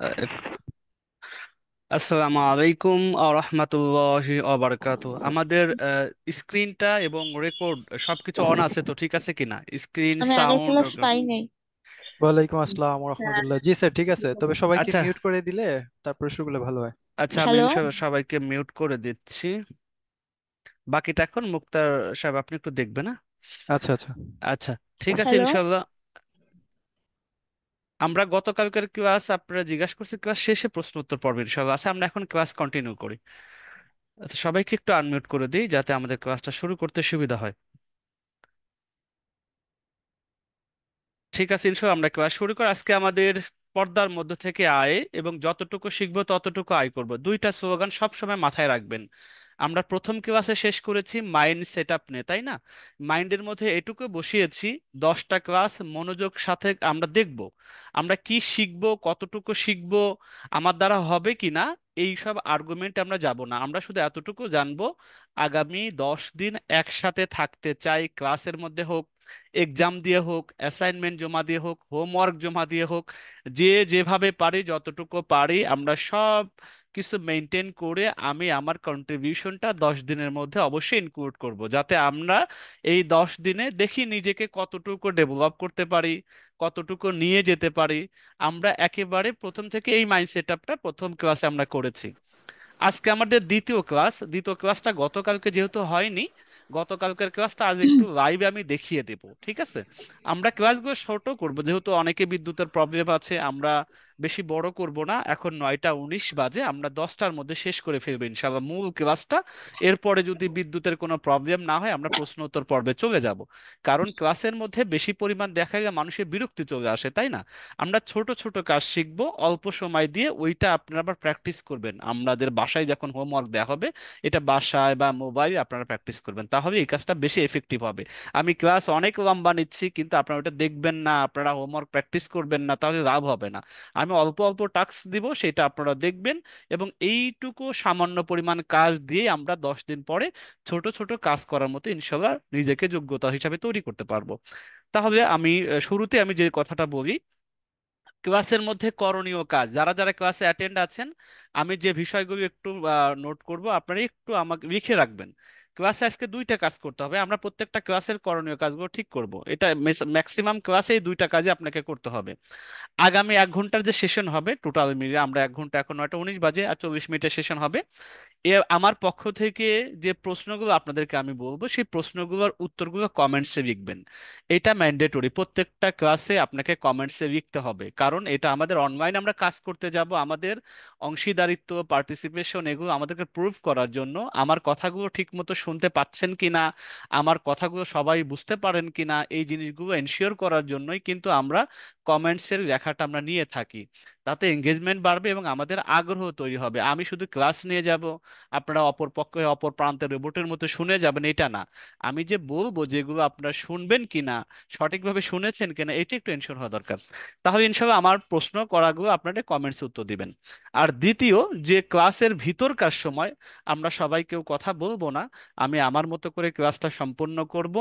আহ, আসসালামু আলাইকুম রহমতুল্লাহি ওবারাকাতু। আমাদের স্ক্রিনটা এবং রেকর্ড সবকিছু অন আছে তো? ঠিক আছে কিনা? স্ক্রিন, আমি আগের সাউন্ড? ক্লাস পাই নাই। ওয়ালাইকুম আসসালাম হ্যাঁ। রহমতুল্লাহ। জি স্যার, ঠিক আছে, তবে সবাইকে আচ্ছা। মিউট করে দিলে তারপরে শুরু করলে ভালো হয়। আচ্ছা, আমি হ্যালো। ইনশাল্লাহ সবাইকে মিউট করে দিচ্ছি। বাকিটা এখন মুক্তার সাহেব আপনি একটু দেখবেন না? আচ্ছা আচ্ছা। আচ্ছা, ঠিক আছে হ্যালো। ইনশাল্লাহ। আমরা গতকালকের ক্লাস আপনারা জিজ্ঞাসা করছি, ক্লাস শেষে প্রশ্ন উত্তর পর্ব ইনশাল্লাহ আছে, আমরা এখন ক্লাস কন্টিনিউ করি। আচ্ছা, সবাইকে একটু আনমিউট করে দিই যাতে আমাদের ক্লাসটা শুরু করতে সুবিধা হয়। ঠিক আছে ইনশাল্লাহ, আমরা ক্লাস শুরু করি। আজকে আমাদের পর্দার মধ্য থেকে আয় এবং যতটুকু শিখবো ততটুকু আয় করব, দুইটা স্লোগান সব সময় মাথায় রাখবেন। আমরা প্রথম ক্লাসে শেষ করেছি মাইন্ড সেট আপ নিয়ে, তাই না? মাইন্ডের মধ্যে এটুকু বসিয়েছি, 10টা ক্লাস মনোযোগ সাথে আমরা দেখব আমরা কি শিখবো, কতটুকু শিখবো, আমার দ্বারা হবে কি না। এই সব আর্গুমেন্ট আমরা যাব না, আমরা শুধু এতটুকু জানবো। আগামী 10 দিন একসাথে থাকতে চাই, ক্লাসের মধ্যে হোক, এক্সাম দিয়ে হোক, অ্যাসাইনমেন্ট জমা দিয়ে হোক, হোমওয়ার্ক জমা দিয়ে হোক, যে যেভাবে পারি যতটুকু পারি আমরা সব কিছু মেনটেন করে আমি আমার কন্ট্রিবিউশনটা 10 দিনের মধ্যে অবশ্যই ইনক্লুড করব, যাতে আমরা এই 10 দিনে দেখি নিজেকে কতটুকু ডেভেলপ করতে পারি, কতটুকু নিয়ে যেতে পারি। আমরা একেবারে প্রথম থেকে এই মাইন্ড সেট আপটা প্রথম ক্লাসে আমরা করেছি। আজকে আমাদের দ্বিতীয় ক্লাসটা গতকালকে যেহেতু হয়নি, গতকালকের ক্লাসটা আজ একটু লাইভে আমি দেখিয়ে দেব, ঠিক আছে? আমরা ক্লাসগুলো ছোট করব, যেহেতু অনেকে বিদ্যুতের প্রবলেম আছে, আমরা বেশি বড় করব না। এখন 9টা 19 বাজে, আমরা 10টার মধ্যে শেষ করে ফেলবো ইনশাআল্লাহ মূল ক্লাসটা। এরপরে যদি বিদ্যুতের কোনো প্রবলেম না হয় আমরা প্রশ্ন উত্তর পর্বে চলে যাব। কারণ ক্লাসের মধ্যে বেশি পরিমাণ দেখা গেলে মানুষের বিরক্তি চলে আসে, তাই না? আমরা ছোট ছোট কাজ শিখবো অল্প সময় দিয়ে, ওইটা আপনারা আবার প্র্যাকটিস করবেন আমাদের বাসায় যখন হোমওয়ার্ক দেওয়া হবে। এটা বাসায় বা মোবাইলে আপনারা প্র্যাকটিস করবেন, তাহলে এই কাজটা বেশি এফেক্টিভ হবে। আমি ক্লাস অনেক লম্বা নিচ্ছি কিন্তু আপনারা ওটা দেখবেন না, আপনারা হোমওয়ার্ক প্র্যাকটিস করবেন না, তাহলে লাভ হবে না। আমি অল্প অল্প টাস্ক দিব, সেটা আপনারা দেখবেন। এবং এইটুকু সামান্য পরিমাণ কাজ দিয়ে আমরা 10 দিন পরে ছোট ছোট কাজ করার মতো ইনশাল্লাহ নিজেকে যোগ্যতা হিসাবে তৈরি করতে পারবো। তাহলে আমি শুরুতে আমি যে কথাটা বলি, ক্লাসের মধ্যে করণীয় কাজ, যারা যারা ক্লাসে অ্যাটেন্ড আছেন, আমি যে বিষয়গুলো একটু নোট করব, আপনারা একটু আমাকে লিখে রাখবেন। ক্লাসে আজকে 2টা কাজ করতে হবে, আমরা প্রত্যেকটা ক্লাসের করণীয় কাজগুলো ঠিক করব। এটা ম্যাক্সিমাম ক্লাসে এই 2টা কাজই আপনাকে করতে হবে। আগামী 1 ঘন্টার যে সেশন হবে, টোটাল মিলিয়ে আমরা 1 ঘন্টা, এখন 9টা 19 বাজে, আর 40 মিনিটের সেশন হবে। আমার পক্ষ থেকে যে প্রশ্নগুলো আপনাদেরকে আমি বলবো, সেই প্রশ্নগুলোর উত্তরগুলো কমেন্টসে লিখবেন। এটা ম্যান্ডেটরি, প্রত্যেকটা ক্লাসে আপনাকে কমেন্টসে লিখতে হবে, কারণ এটা আমাদের অনলাইন আমরা কাজ করতে যাব, আমাদের অংশীদারিত্ব, পার্টিসিপেশন, এগুলো আমাদেরকে প্রুভ করার জন্য আমার কথাগুলো ঠিক মতো শুনতে পাচ্ছেন কিনা, আমার কথাগুলো সবাই বুঝতে পারেন কিনা, এই জিনিসগুলো এনশিওর করার জন্যই কিন্তু আমরা কমেন্টসের লেখাটা আমরা নিয়ে থাকি। তাতে এঙ্গেজমেন্ট বাড়বে এবং আমাদের আগ্রহ তৈরি হবে। আমি শুধু ক্লাস নিয়ে যাব, আপনারা অপর পক্ষে অপর প্রান্তে রোবটের মতো শুনে যাবেন, এটা না। আমি যে বলবো যেগুলো আপনারা শুনবেন কিনা, সঠিকভাবে শুনেছেন কিনা, এটা একটু এনশিওর হওয়া দরকার। তাহলে ইনশাআল্লাহ আমার প্রশ্ন করাগুলো আপনারা কমেন্টস উত্তর দিবেন। আর দ্বিতীয়, যে ক্লাসের ভিতরকার সময় আমরা সবাই কেউ কথা বলবো না, আমি আমার মতো করে ক্লাসটা সম্পূর্ণ করব।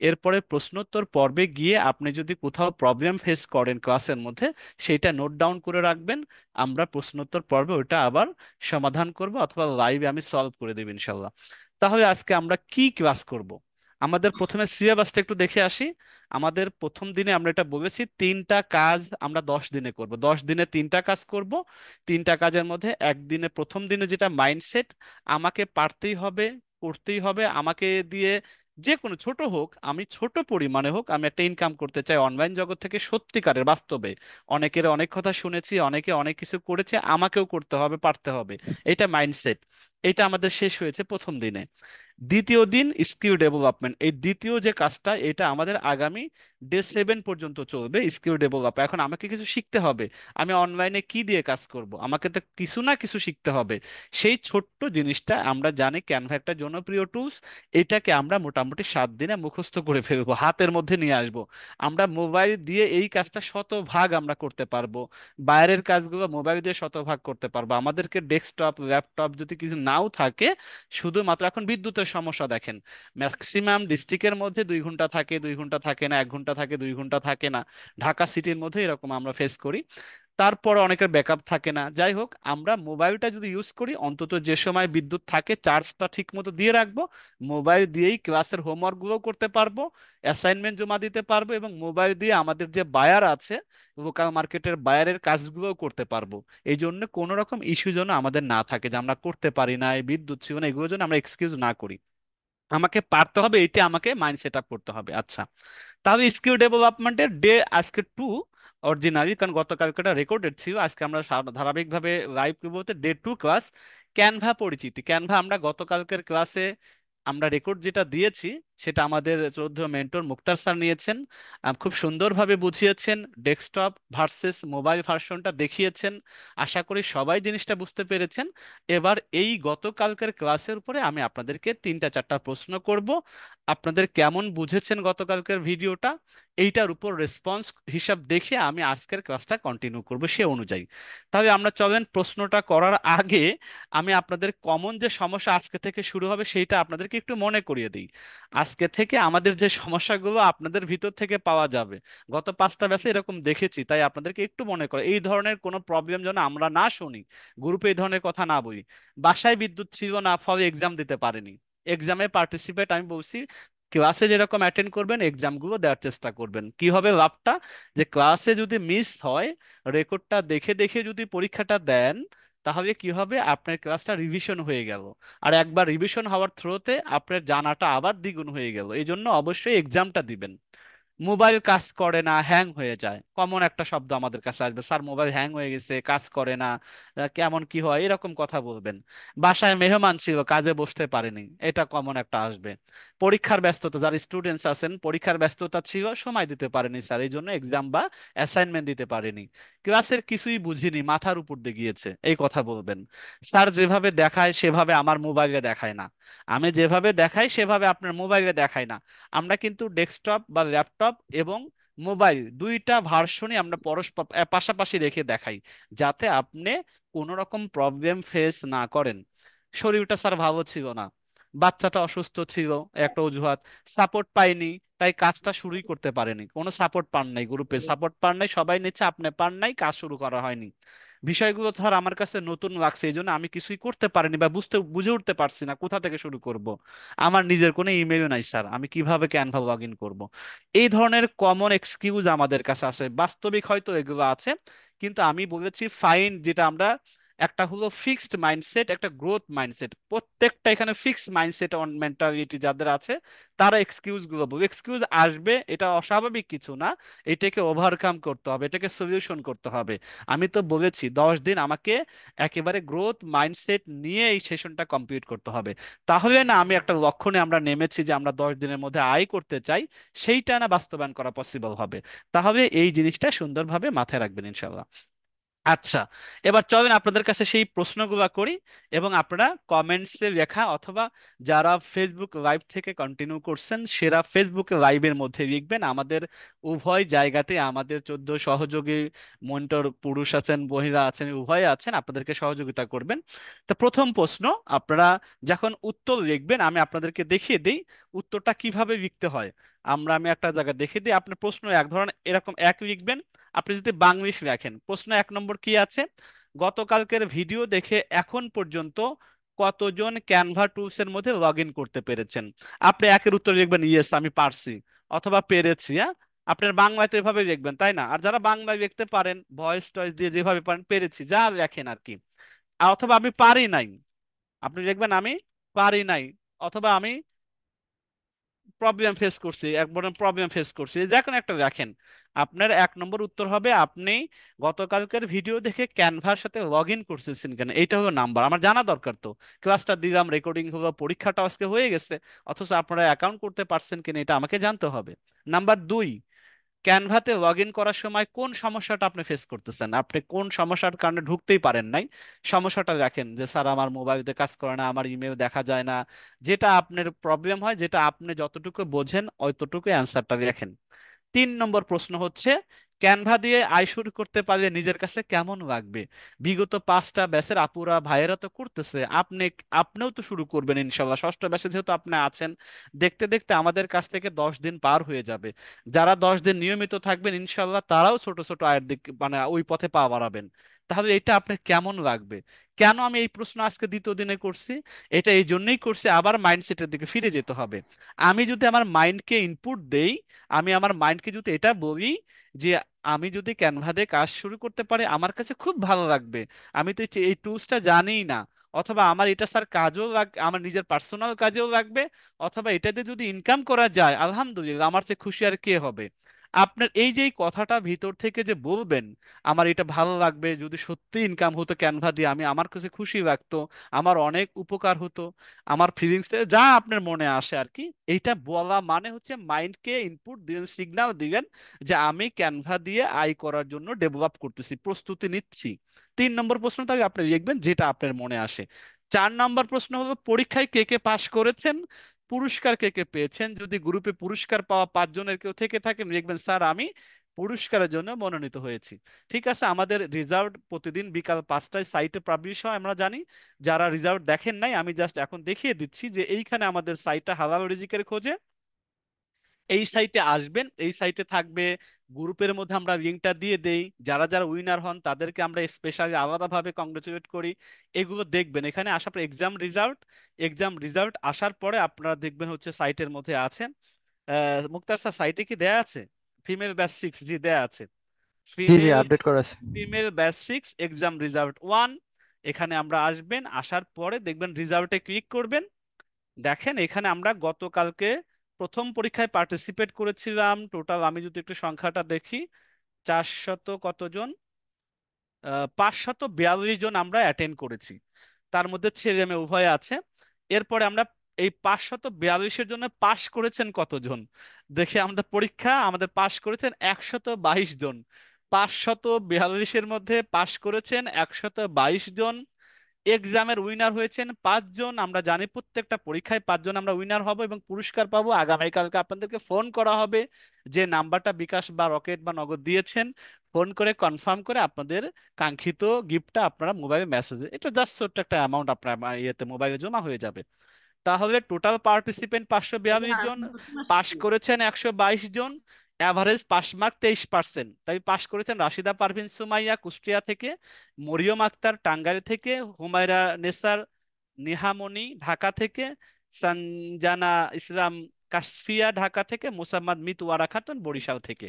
এরপরে প্রশ্নোত্তর পর্বে গিয়ে আপনি যদি কোথাও প্রবলেম ফেস করেন ক্লাসের মধ্যে, সেইটা নোট ডাউন করে রাখবেন। আমরা প্রশ্নোত্তর পর্বে ওটা আবার সমাধান করব, অথবা লাইভে আমি সলভ করে দেব ইনশাল্লাহ। তাহলে আজকে আমরা কি ক্লাস করব? আমাদের প্রথমে সিলেবাসটা একটু দেখে আসি। আমাদের প্রথম দিনে আমরা এটা বলেছি 3টা কাজ আমরা 10 দিনে করব, 10 দিনে 3টা কাজ করব। 3টা কাজের মধ্যে একদিনে, প্রথম দিনে যেটা মাইন্ডসেট, আমাকে পারতেই হবে, করতেই হবে, আমাকে দিয়ে যে কোনো ছোট হোক, আমি ছোট পরিমাণে হোক, আমি একটা ইনকাম করতে চাই অনলাইন জগৎ থেকে, সত্যিকারের বাস্তবে। অনেকের অনেক কথা শুনেছি, অনেকে অনেক কিছু করেছে, আমাকেও করতে হবে, পারতে হবে। এটা মাইন্ডসেট। এটা আমাদের শেষ হয়েছে প্রথম দিনে। দ্বিতীয় দিন স্কিল ডেভেলপমেন্ট, এই দ্বিতীয় যে কাজটা, এটা আমাদের আগামী ডে 7 পর্যন্ত চলবে। স্কিল ডেভেলপ, এখন আমাকে কিছু শিখতে হবে। আমি অনলাইনে কি দিয়ে কাজ করব, আমাকে তো কিছু না কিছু শিখতে হবে। সেই ছোট্ট জিনিসটা, আমরা জানি ক্যানভা একটা জনপ্রিয় টুলস, এটাকে আমরা মোটামুটি 7 দিনে মুখস্থ করে ফেলবো, হাতের মধ্যে নিয়ে আসবো। আমরা মোবাইল দিয়ে এই কাজটা শতভাগ আমরা করতে পারবো, বাইরের কাজগুলো মোবাইল দিয়ে শতভাগ করতে পারবো। আমাদেরকে ডেস্কটপ, ল্যাপটপ যদি কিছু নাও থাকে, শুধুমাত্র এখন বিদ্যুতের সমস্যা দেখেন, ম্যাক্সিমাম ডিস্ট্রিক্টের মধ্যে 2 ঘন্টা থাকে, 2 ঘন্টা থাকে না, 1 ঘন্টা থাকে, 2 ঘন্টা থাকে না। ঢাকা সিটির মধ্যে এরকম আমরা ফেস করি। তারপর অনেকের ব্যাকআপ থাকে না। যাই হোক, আমরা মোবাইলটা যদি ইউজ করি অন্তত যে সময় বিদ্যুৎ থাকে চার্জটা ঠিক মতো দিয়ে রাখবো। মোবাইল দিয়েই ক্লাসের হোমওয়ার্কগুলো করতে পারবো, অ্যাসাইনমেন্ট জমা দিতে পারবো, এবং মোবাইল দিয়ে আমাদের যে বায়ার আছে, লোকাল মার্কেটের বায়ারের কাজগুলোও করতে পারবো। এই জন্য কোনো রকম ইস্যু যেন আমাদের না থাকে যে আমরা করতে পারি না, এই বিদ্যুৎ ছিল না, এগুলো যেন আমরা এক্সকিউজ না করি। আমাকে পারতে হবে, এইটা আমাকে মাইন্ড সেট আপ করতে হবে। আচ্ছা, তাহলে স্কিল ডেভেলপমেন্টের ডে আজকে টু অরিজিনালি, কারণ গতকালকেটা রেকর্ডেড ছিল, আজকে আমরা ধারাবাহিকভাবে লাইভ বলতে ডে টু ক্লাস। ক্যানভা পরিচিতি। ক্যানভা আমরা গতকালকের ক্লাসে আমরা রেকর্ড যেটা দিয়েছি সেটা আমাদের শ্রদ্ধেয় মেন্টর মুক্তার স্যার নিয়েছেন। খুব সুন্দরভাবে বুঝিয়েছেন, ডেস্কটপ ভার্সেস মোবাইল ভার্সনটা দেখিয়েছেন। আশা করি সবাই জিনিসটা বুঝতে পেরেছেন। এবার এই গতকালকের ক্লাসের উপরে আমি আপনাদেরকে তিনটা চারটা প্রশ্ন করব। আপনাদের কেমন বুঝেছেন গতকালকের ভিডিওটা, এইটার উপর রেসপন্স হিসাব দেখে আমি আজকের ক্লাসটা কন্টিনিউ করব সে অনুযায়ী। তাহলে আমরা চলেন, প্রশ্নটা করার আগে আমি আপনাদের কমন যে সমস্যা আজকে থেকে শুরু হবে সেইটা আপনাদেরকে একটু মনে করিয়ে দিই। আজকে থেকে আমাদের যে সমস্যাগুলো আপনাদের ভিতর থেকে পাওয়া যাবে, গত 5টা ব্যাচে এরকম দেখেছি, তাই আপনাদেরকে একটু মনে করে এই ধরনের কোনো প্রবলেম যেন আমরা না শুনি, গ্রুপে এই ধরনের কথা না বলি। বাসায় বিদ্যুৎ ছিল না, ফলে এক্সাম দিতে পারেনি, এক্সামে পার্টিসিপেট আমি বলছি ক্লাসে যেরকম অ্যাটেন্ড করবেন এক্সামগুলো দেওয়ার চেষ্টা করবেন। কি হবে লাভটা, যে ক্লাসে যদি মিস হয়, রেকর্ডটা দেখে দেখে যদি পরীক্ষাটা দেন, তাহলে কি হবে, আপনার ক্লাসটা রিভিশন হয়ে গেল। আর একবার রিভিশন হওয়ার থ্রোতে আপনার জানাটা আবার দ্বিগুণ হয়ে গেল। এই জন্য অবশ্যই এক্সামটা দিবেন। মোবাইল কাজ করে না, হ্যাং হয়ে যায়, কমন একটা শব্দ আমাদের কাছে আসবে, স্যার মোবাইল হ্যাং হয়ে গেছে, কাজ করে না, কেমন কি হয়, এরকম কথা বলবেন। বাসায় মেহমান ছিল, কাজে বসতে পারেনি, এটা কমন একটা আসবে। পরীক্ষার ব্যস্ততা, যারা স্টুডেন্টস আছেন পরীক্ষার ব্যস্ততা ছিল, সময় দিতে পারেনি স্যার, এই জন্য এক্সাম বা অ্যাসাইনমেন্ট দিতে পারেনি। ক্লাসের কিছুই বুঝিনি, মাথার উপর দিয়ে গিয়েছে, এই কথা বলবেন। স্যার যেভাবে দেখায় সেভাবে আমার মোবাইলে দেখায় না, আমি যেভাবে দেখাই সেভাবে আপনার মোবাইলে দেখায় না। আমরা কিন্তু ডেস্কটপ বা ল্যাপটপ এবং মোবাইল দুইটা ভার্সনই আমরা পরস্পর পাশাপাশি রেখে দেখাই, যাতে আপনি কোনো রকম প্রবলেম ফেস না করেন। শরীরটা স্যার ভালো ছিল না, বাচ্চাটা অসুস্থ ছিল, একটা অজুহাত। সাপোর্ট পাইনি, তাই কাজটা শুরুই করতে পারেনি, কোনো সাপোর্ট পান নাই, গ্রুপে সাপোর্ট পান নাই, সবাই নিচ্ছে, আপনি পান নাই, কাজ শুরু করা হয়নি। বিষয়গুলো ধর আমার কাছে নতুন লাগছে, এই জন্য আমি কিছুই করতে পারিনি বা বুঝে উঠতে পারছি না কোথা থেকে শুরু করব। আমার নিজের কোনো ইমেলও নাই স্যার, আমি কিভাবে ক্যানভা লগ ইন করবো। এই ধরনের কমন এক্সকিউজ আমাদের কাছে আছে, বাস্তবিক হয়তো এগুলো আছে, কিন্তু আমি বলেছি ফাইন, যেটা আমরা একটা হলো ফিক্সড মাইন্ডসেট, একটা গ্রোথ মাইন্ডসেট, প্রত্যেকটা এখানে ফিক্সড মাইন্ডসেট অন মেন্টালিটি যাদের আছে তারা এক্সকিউজ গুলো বলবে। এক্সকিউজ আসবে, এটা অস্বাভাবিক কিছু না, এটাকে ওভারকাম করতে হবে, এটাকে সলিউশন করতে হবে। আমি তো বলেছি 10 দিন আমাকে একেবারে গ্রোথ মাইন্ডসেট নিয়ে এই সেশনটা কমপ্লিট করতে হবে। তাহলে না আমি একটা লক্ষ্যে আমরা নেমেছি যে আমরা 10 দিনের মধ্যে আয় করতে চাই, সেইটা না বাস্তবায়ন করা পসিবল হবে। তাহলে এই জিনিসটা সুন্দরভাবে মাথায় রাখবেন ইনশাল্লাহ। আচ্ছা, এবার চলেন আপনাদের কাছে সেই প্রশ্নগুলো করি, এবং আপনারা কমেন্টসে লেখা অথবা যারা ফেসবুক লাইভ থেকে কন্টিনিউ করছেন সেরা ফেসবুক লাইভের মধ্যে লিখবেন। আমাদের উভয় জায়গাতে আমাদের 14 সহযোগী মনিটর, পুরুষ আছেন মহিলা আছেন উভয় আছেন, আপনাদেরকে সহযোগিতা করবেন। তো প্রথম প্রশ্ন, আপনারা যখন উত্তর লিখবেন আমি আপনাদেরকে দেখিয়ে দিই উত্তরটা কিভাবে লিখতে হয়। আমি একটা জায়গায় দেখিয়ে দিই, আপনার প্রশ্ন এক ধরনের এরকম এক লিখবেন। আপনি যদি বাংলিশ লেখেন, প্রশ্ন 1 নম্বর কি আছে, গতকালকের ভিডিও দেখে এখন পর্যন্ত কতজন ক্যানভা টুলস এর মধ্যে লগ ইন করতে পেরেছেন। আপনি একের উত্তর লিখবেন ইয়েস আমি পারছি, অথবা পেরেছি। হ্যাঁ, আপনার বাংলায় তো এভাবে লিখবেন তাই না? আর যারা বাংলায় লিখতে পারেন ভয়েস টয়েস দিয়ে যেভাবে পারেন পেরেছি, যা লেখেন আর কি। অথবা আমি পারি নাই, আপনি লিখবেন আমি পারি নাই, অথবা আমি প্রবলেম ফেস করছি, এক বড় প্রবলেম ফেস করছি, যে কোনো একটা দেখেন। আপনার 1 নম্বর উত্তর হবে আপনি গতকালকের ভিডিও দেখে ক্যানভার সাথে লগ ইন করতেছেন কেন, এইটা হলো নাম্বার। আমার জানা দরকার তো, ক্লাসটা দিলাম, রেকর্ডিং হলো, পরীক্ষাটা আজকে হয়ে গেছে, অথচ আপনারা অ্যাকাউন্ট করতে পারছেন কিনা এটা আমাকে জানতে হবে। নাম্বার 2, ক্যানভাতে লগ ইন করার সময় কোন সমস্যাটা আপনি ফেস করতেছেন, আপনি কোন সমস্যার কারণে ঢুকতেই পারেন নাই, সমস্যাটা দেখেন, যে স্যার আমার মোবাইলতে কাজ করে না, আমার ইমেল দেখা যায় না, যেটা আপনার প্রবলেম হয়, যেটা আপনি যতটুকু বোঝেন অতটুকু অ্যান্সারটা লেখেন। 3 নম্বর প্রশ্ন হচ্ছে ক্যানভা দিয়ে আয় শুরু করতে পারলে নিজের কাছে কেমন লাগবে? বিগত 5টা ব্যাচের আপুরা ভাইয়েরা তো করতেছে, আপনিও তো শুরু করবেন ইনশাল্লাহ। ষষ্ঠ ব্যাচে যেহেতু আপনি আছেন, দেখতে দেখতে আমাদের কাছ থেকে 10 দিন পার হয়ে যাবে। যারা 10 দিন নিয়মিত থাকবেন ইনশাল্লাহ তারাও ছোট ছোট আয়ের দিক মানে ওই পথে পা বাড়াবেন। তাহলে এটা আপনার কেমন লাগবে? কেন আমি এই প্রশ্ন আজকে দ্বিতীয় দিনে করছি? এটা এই জন্যই করছি, আবার মাইন্ডসেটের দিকে ফিরে যেতে হবে। আমি যদি আমার মাইন্ডকে ইনপুট দেই, আমি আমার মাইন্ডকে যদি এটা বলি যে আমি যদি ক্যানভা দিয়ে কাজ শুরু করতে পারি আমার কাছে খুব ভালো লাগবে, আমি তো এই টুলসটা জানিই না, অথবা আমার এটা স্যার কাজেও আমার নিজের পার্সোনাল কাজেও লাগবে, অথবা এটা দিয়ে যদি ইনকাম করা যায় আলহামদুলিল্লাহ, আমার চেয়ে খুশি আর কে হবে? আপনার এই যে এই কথাটা ভিতর থেকে যে বলবেন, আমার এটা ভালো লাগবে, যদি সত্যি ইনকাম হতো ক্যানভা দিয়ে, আমি আমার কাছে খুশি লাগতো, আমার অনেক উপকার হতো, আমার ফিলিংসটা যা আপনার মনে আসে আর কি, এইটা বলা মানে হচ্ছে মাইন্ডকে ইনপুট দিলেন, সিগন্যাল দিলেন যে আমি ক্যানভা দিয়ে আয় করার জন্য ডেভেলপ করতেছি, প্রস্তুতি নিচ্ছি। 3 নম্বর প্রশ্নটা আপনি লিখবেন যেটা আপনার মনে আসে। 4 নম্বর প্রশ্ন হলো পরীক্ষায় কে কে পাশ করেছেন, পুরস্কার কে কে পেয়েছেন। যদি গ্রুপে পুরস্কার পাওয়া 5 জনের কেউ থেকে থাকেন লিখবেন স্যার আমি পুরস্কারের জন্য মনোনীত হয়েছি। ঠিক আছে, আমাদের রেজাল্ট প্রতিদিন বিকাল 5টায় সাইটে পাবলিশ হয় আমরা জানি। যারা রেজাল্ট দেখেন নাই আমি জাস্ট এখন দেখিয়ে দিচ্ছি যে এইখানে আমাদের সাইটটা হালাল রিজিকের খোঁজে, এই সাইটে আসবেন, এই সাইটে থাকবে, গ্রুপের মধ্যে আমরা লিঙ্কটা দিয়ে দেই, যারা যারা উইনার হন তাদেরকে আমরা স্পেশালি আলাদাভাবে কংগ্রেচুলেট করি। এগুলো দেখবেন, এখানে আসার পর এক্সাম রেজাল্ট আসার পরে আপনারা দেখবেন হচ্ছে সাইটের মধ্যে আছে। মুক্তার স্যার সাইটে কি দেয়া আছে? ফিমেল ব্যাচ 6, জি দেয়া আছে। জি জি, ফিমেল আপডেট করা আছে। Female batch 6 exam result 1। এখানে আমরা আসবেন, আসার পরে দেখবেন রিজাল্টে ক্লিক করবেন। দেখেন এখানে আমরা গতকালকে প্রথম পরীক্ষায় পার্টিসিপেট করেছিলাম টোটাল, আমি যদি একটু সংখ্যাটা দেখি, 400 কতজন, 542 জন আমরা অ্যাটেন্ড করেছি, তার মধ্যে ছেলে মেয়ে উভয় আছে। এরপরে আমরা এই 542-এর জন্য পাশ করেছেন কতজন, দেখে আমাদের পরীক্ষা আমাদের পাশ করেছেন 122 জন। 542-এর মধ্যে পাশ করেছেন 122 জন। এক্সামের উইনার হয়েছেন 5 জন। আমরা জানি প্রত্যেকটা পরীক্ষায় 5 জন আমরা উইনার হব এবং পুরস্কার পাবো। আগামীকালকে আপনাদেরকে ফোন করা হবে, যে নাম্বারটা বিকাশ বা রকেট বা নগদ দিয়েছেন, ফোন করে কনফার্ম করে আপনাদের কাঙ্ক্ষিত গিফটটা আপনারা মোবাইলে মেসেজে, এটা জাস্ট ছোট্ট একটা অ্যামাউন্ট আপনার ইয়েতে মোবাইলে জমা হয়ে যাবে। তাহলে টোটাল পার্টিসিপেন্ট 542 জন, পাশ করেছেন 122 জন, অ্যাভারেজ পাস মার্ক 23%। তাই পাশ করেছেন রাশিদা পারভিন সুমাইয়া কুষ্টিয়া থেকে, মরিয়ম আক্তার টাঙ্গাইল থেকে, হুমায়রা নেসার নিহামণি ঢাকা থেকে, সঞ্জানা ইসলাম কাশফিয়া ঢাকা থেকে, মোসাম্মদ মিতুয়ারা খাতুন বরিশাল থেকে।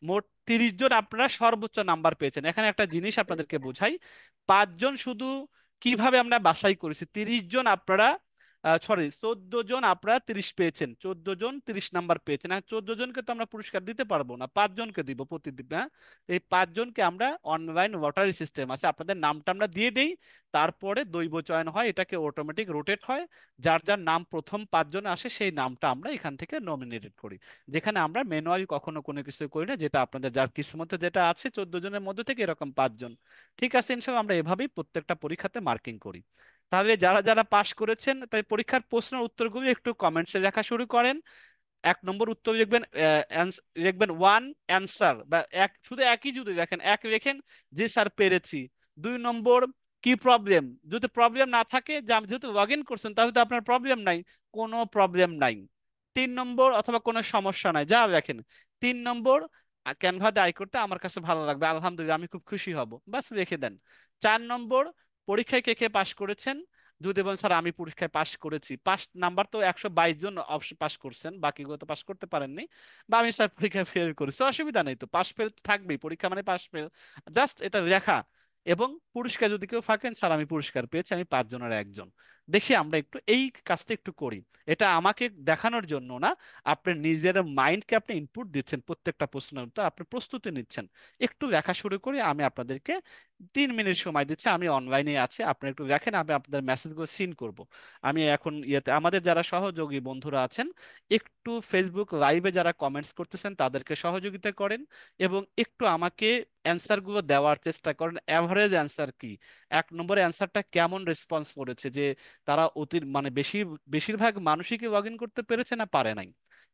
মোট 30 জন আপনারা সর্বোচ্চ নাম্বার পেয়েছেন। এখানে একটা জিনিস আপনাদেরকে বোঝাই, 5 জন শুধু কিভাবে আমরা বাছাই করেছি, 30 জন আপনারা, সরি 14 জন আপনারা 30 পেয়েছেন, 14 জন 30 নাম্বার পেয়েছেন। হ্যাঁ, 14 জনকে তো আমরা পুরস্কার দিতে পারবো না, 5 জনকে দিব প্রতিদিন। হ্যাঁ, এই 5 জনকে আমরা অনলাইন লটারি সিস্টেম আছে, আপনাদের নামটা আমরা দিয়ে দেই, তারপরে দৈব চয়ন হয়, এটাকে অটোমেটিক রোটেট হয়, যার যার নাম প্রথম 5 জনে আসে সেই নামটা আমরা এখান থেকে নমিনেটেড করি। যেখানে আমরা ম্যানুয়ালি কখনো কোনো কিছু করি না, যেটা আপনাদের যার কিসমতে যেটা আছে 14 জনের মধ্যে থেকে এরকম 5 জন। ঠিক আছে, ইনশাল্লাহ আমরা এভাবেই প্রত্যেকটা পরীক্ষাতে মার্কিং করি। তাহলে যারা যারা পাশ করেছেন তাই পরীক্ষার প্রশ্নের উত্তরগুলো একটু কমেন্টসে লেখা শুরু করেন। 1 নম্বর উত্তর লিখবেন, লিখবেন ওয়ান অ্যান্সার, বা এক, শুধু একই যদি লেখেন এক লেখেন, জি স্যার পেরেছি। 2 নম্বর কি প্রবলেম, যদি প্রবলেম না থাকে, যে আপনি যেহেতু লগ ইন করছেন তাহলে তো আপনার প্রবলেম নাই, কোনো প্রবলেম নাই। 3 নম্বর অথবা কোনো সমস্যা নাই, যা লেখেন। 3 নম্বর ক্যানভা দিয়ে আয় করতে আমার কাছে ভালো লাগবে, আলহামদুলিল্লাহ আমি খুব খুশি হব, বাস রেখে দেন। 4 নম্বর পরীক্ষায় কে কে পাশ করেছেন, যদি বলেন স্যার আমি পরীক্ষায় পাশ করেছি, পাস নাম্বার তো 122 জন অবশ্য পাশ করছেন, বাকিগুলো তো পাশ করতে পারেননি, বা আমি স্যার পরীক্ষায় ফেল করেছি, তো অসুবিধা নেই, তো পাশ ফেল থাকবেই, পরীক্ষা মানে পাশ ফেল, জাস্ট এটা লেখা। এবং পুরস্কার যদি কেউ থাকেন, স্যার আমি পুরস্কার পেয়েছি, আমি 5 জনের একজন। দেখি আমরা একটু এই কাজটা একটু করি, এটা আমাকে দেখানোর জন্য না, আপনার নিজের মাইন্ডকে আপনি ইনপুট দিচ্ছেন, প্রত্যেকটা প্রশ্নের উত্তর আপনি প্রস্তুতি নিচ্ছেন। একটু লেখা শুরু করি, আমি আপনাদেরকে 3 মিনিট সময় দিচ্ছি, আমি অনলাইনে আছি, আপনারা একটু দেখেন, আমি আপনাদের মেসেজগুলো সিন করব। আমি এখন ইয়েতে আমাদের যারা সহযোগী বন্ধুরা আছেন, একটু ফেসবুক লাইভে যারা কমেন্টস করতেছেন তাদেরকে সহযোগিতা করেন, এবং একটু আমাকে অ্যান্সারগুলো দেওয়ার চেষ্টা করেন, অ্যাভারেজ অ্যান্সার কি, 1 নম্বর অ্যান্সারটা কেমন রেসপন্স করেছে, যে তারা মানে বেশিরভাগ মানুষই কি লগ ইন করতে পেরেছে না পারে নাই,